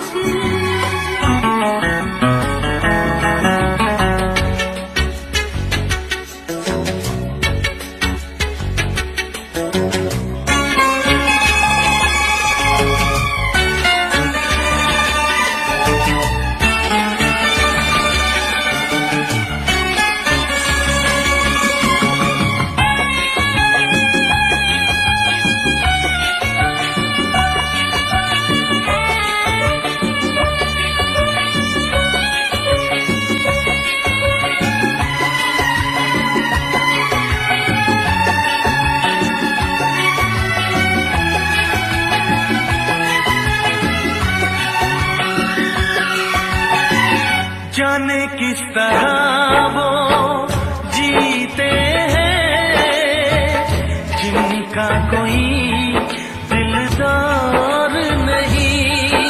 Speaker 1: जाने किस तरह वो जीते हैं जिनका कोई दिलदार नहीं,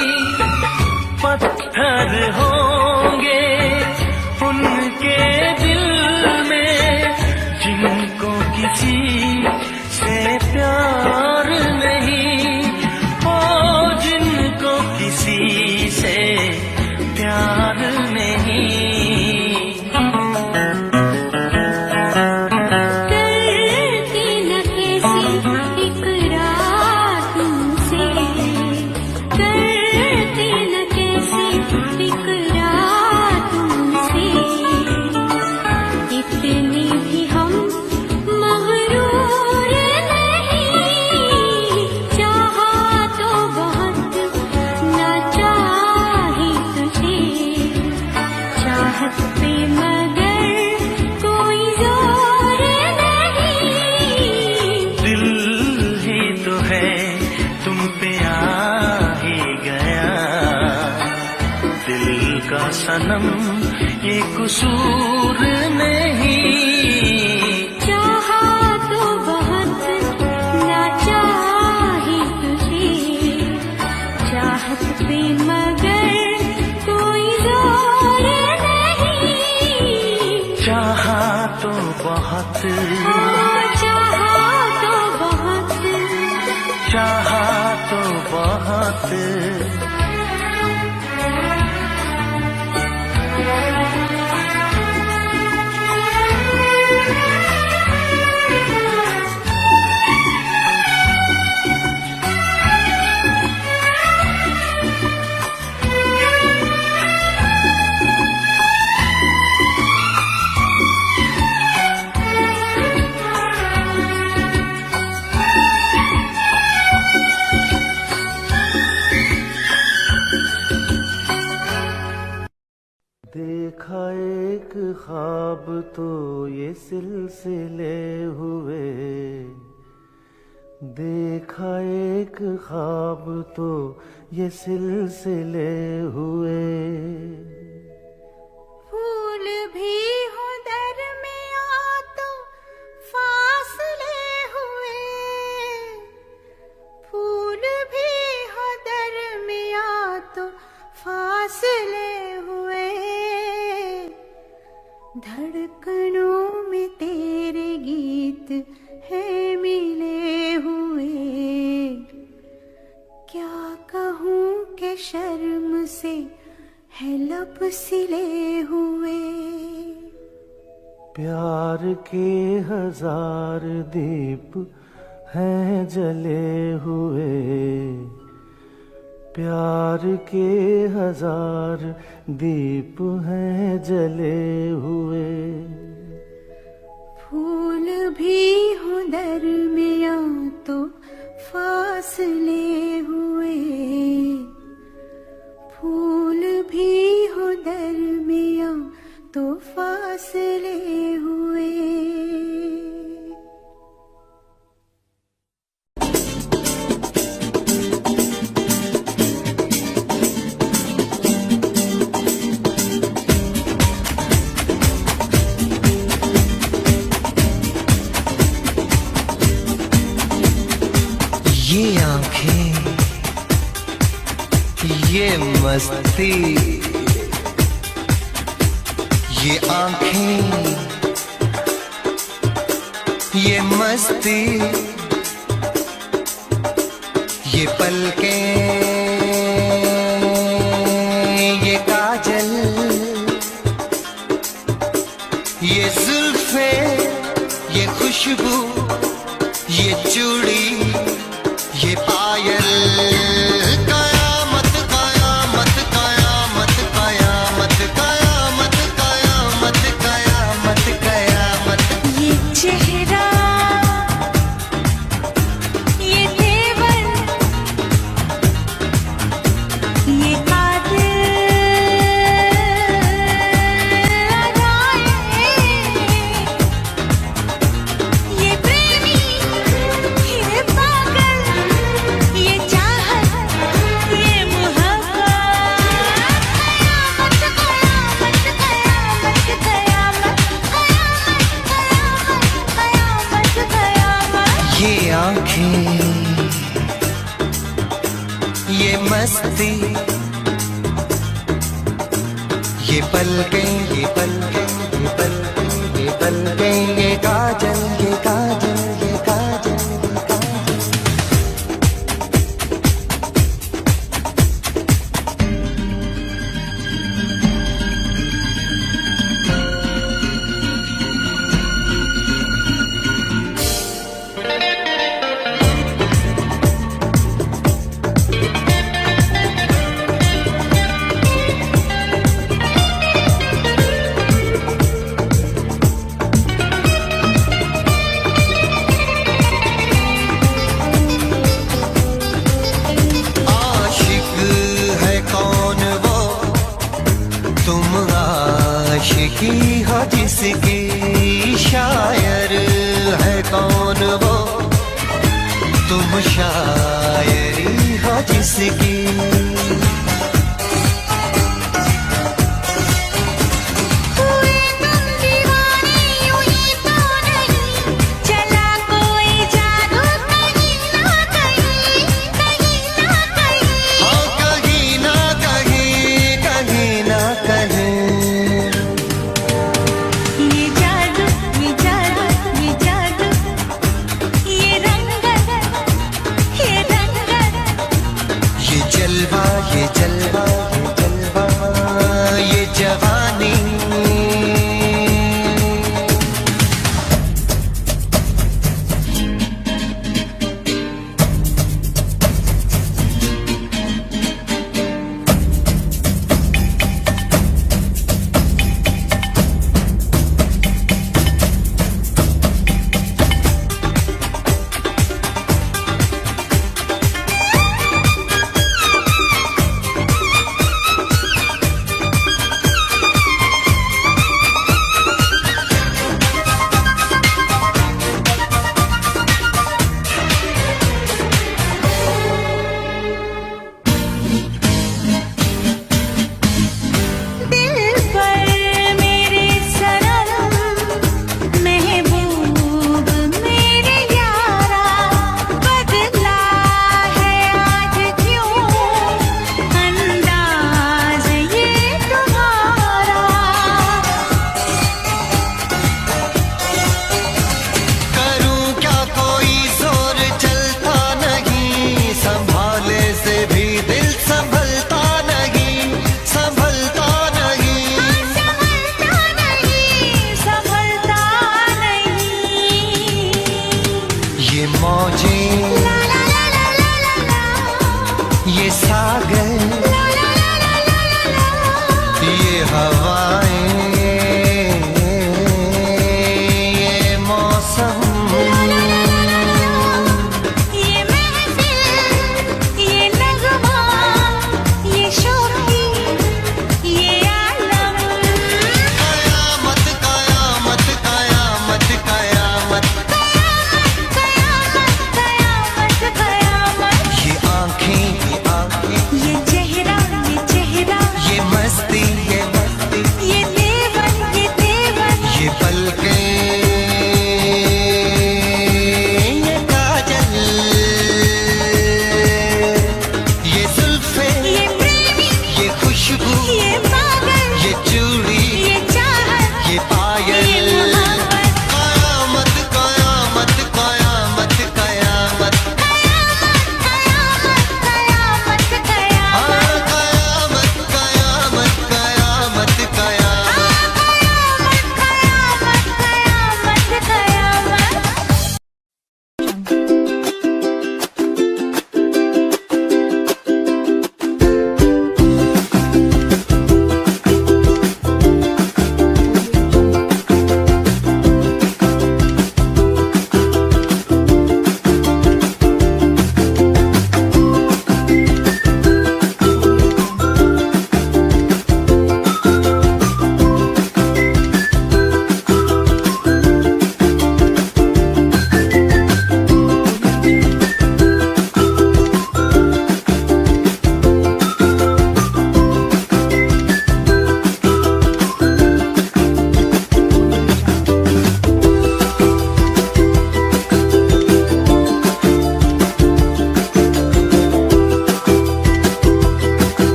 Speaker 1: पत्थर होंगे उनके दिल में जिनको किसी से प्यार नहीं, ओ जिनको किसी से प्यार नहीं।
Speaker 2: करती न कैसी इकरार तुमसे, करती न कैसी इकरार तुमसे, इतने भी हम मगरूर नहीं, चाहा तो बहुत ना चाहे तुझे, चाहत पे मगर कोई जोर नहीं,
Speaker 1: दिल ही तो है तुम पे आ ही गया, दिल का सनम ये कसूर नहीं,
Speaker 2: चाहा तो बहुत ना चाहे तुझे, चाहत पे मगर कोई जोर नहीं,
Speaker 1: चाहा तो बहुत,
Speaker 2: ओ चाहा तो बहुत।
Speaker 1: चाहा तो बहुत।
Speaker 4: देखा एक ख्वाब तो ये सिलसिले हुए, देखा एक ख्वाब तो ये सिलसिले हुए,
Speaker 2: फूल भी हो दरमियां तो फासले हुए, फूल भी हो दरमियां तो फासले हुए, धड़कनों में तेरे गीत है मिले हुए, क्या कहूँ कि शर्म से है लब सिले हुए,
Speaker 4: प्यार के हजार दीप हैं जले हुए, प्यार के हजार दीप हैं जले हुए,
Speaker 2: फूल भी हो दरमियां तो फासले हुए, फूल भी हो दरमियां तो फासले हुए।
Speaker 5: ये आंखें, ये मस्ती,
Speaker 1: ये आंखें, ये मस्ती, ये पलकें, ये काजल, ये जुल्फे, ये खुशबू, ये चूड़ी, ये पायल, कयामत कयामत कयामत कयामत कयामत कयामत कयामत कयामत।
Speaker 2: ये चेहरा, ये तेवर, ये कातिल अदाएं, ये प्रेमी, ये पागल, ये चाहत, ये मोहब्बत, कयामत कयामत कयामत कयामत कयामत कयामत कयामत।
Speaker 1: ये आंखें, ये मस्ती, ये पलकें, ये पलकें, ये पलकें, ये पलकें, ये काजल, ये काजल, ये काजल, ये काजल। आशिक है कौन वो, तुम आशिकी हो जिसकी, शायर है कौन वो, तुम शायरी हो जिसकी।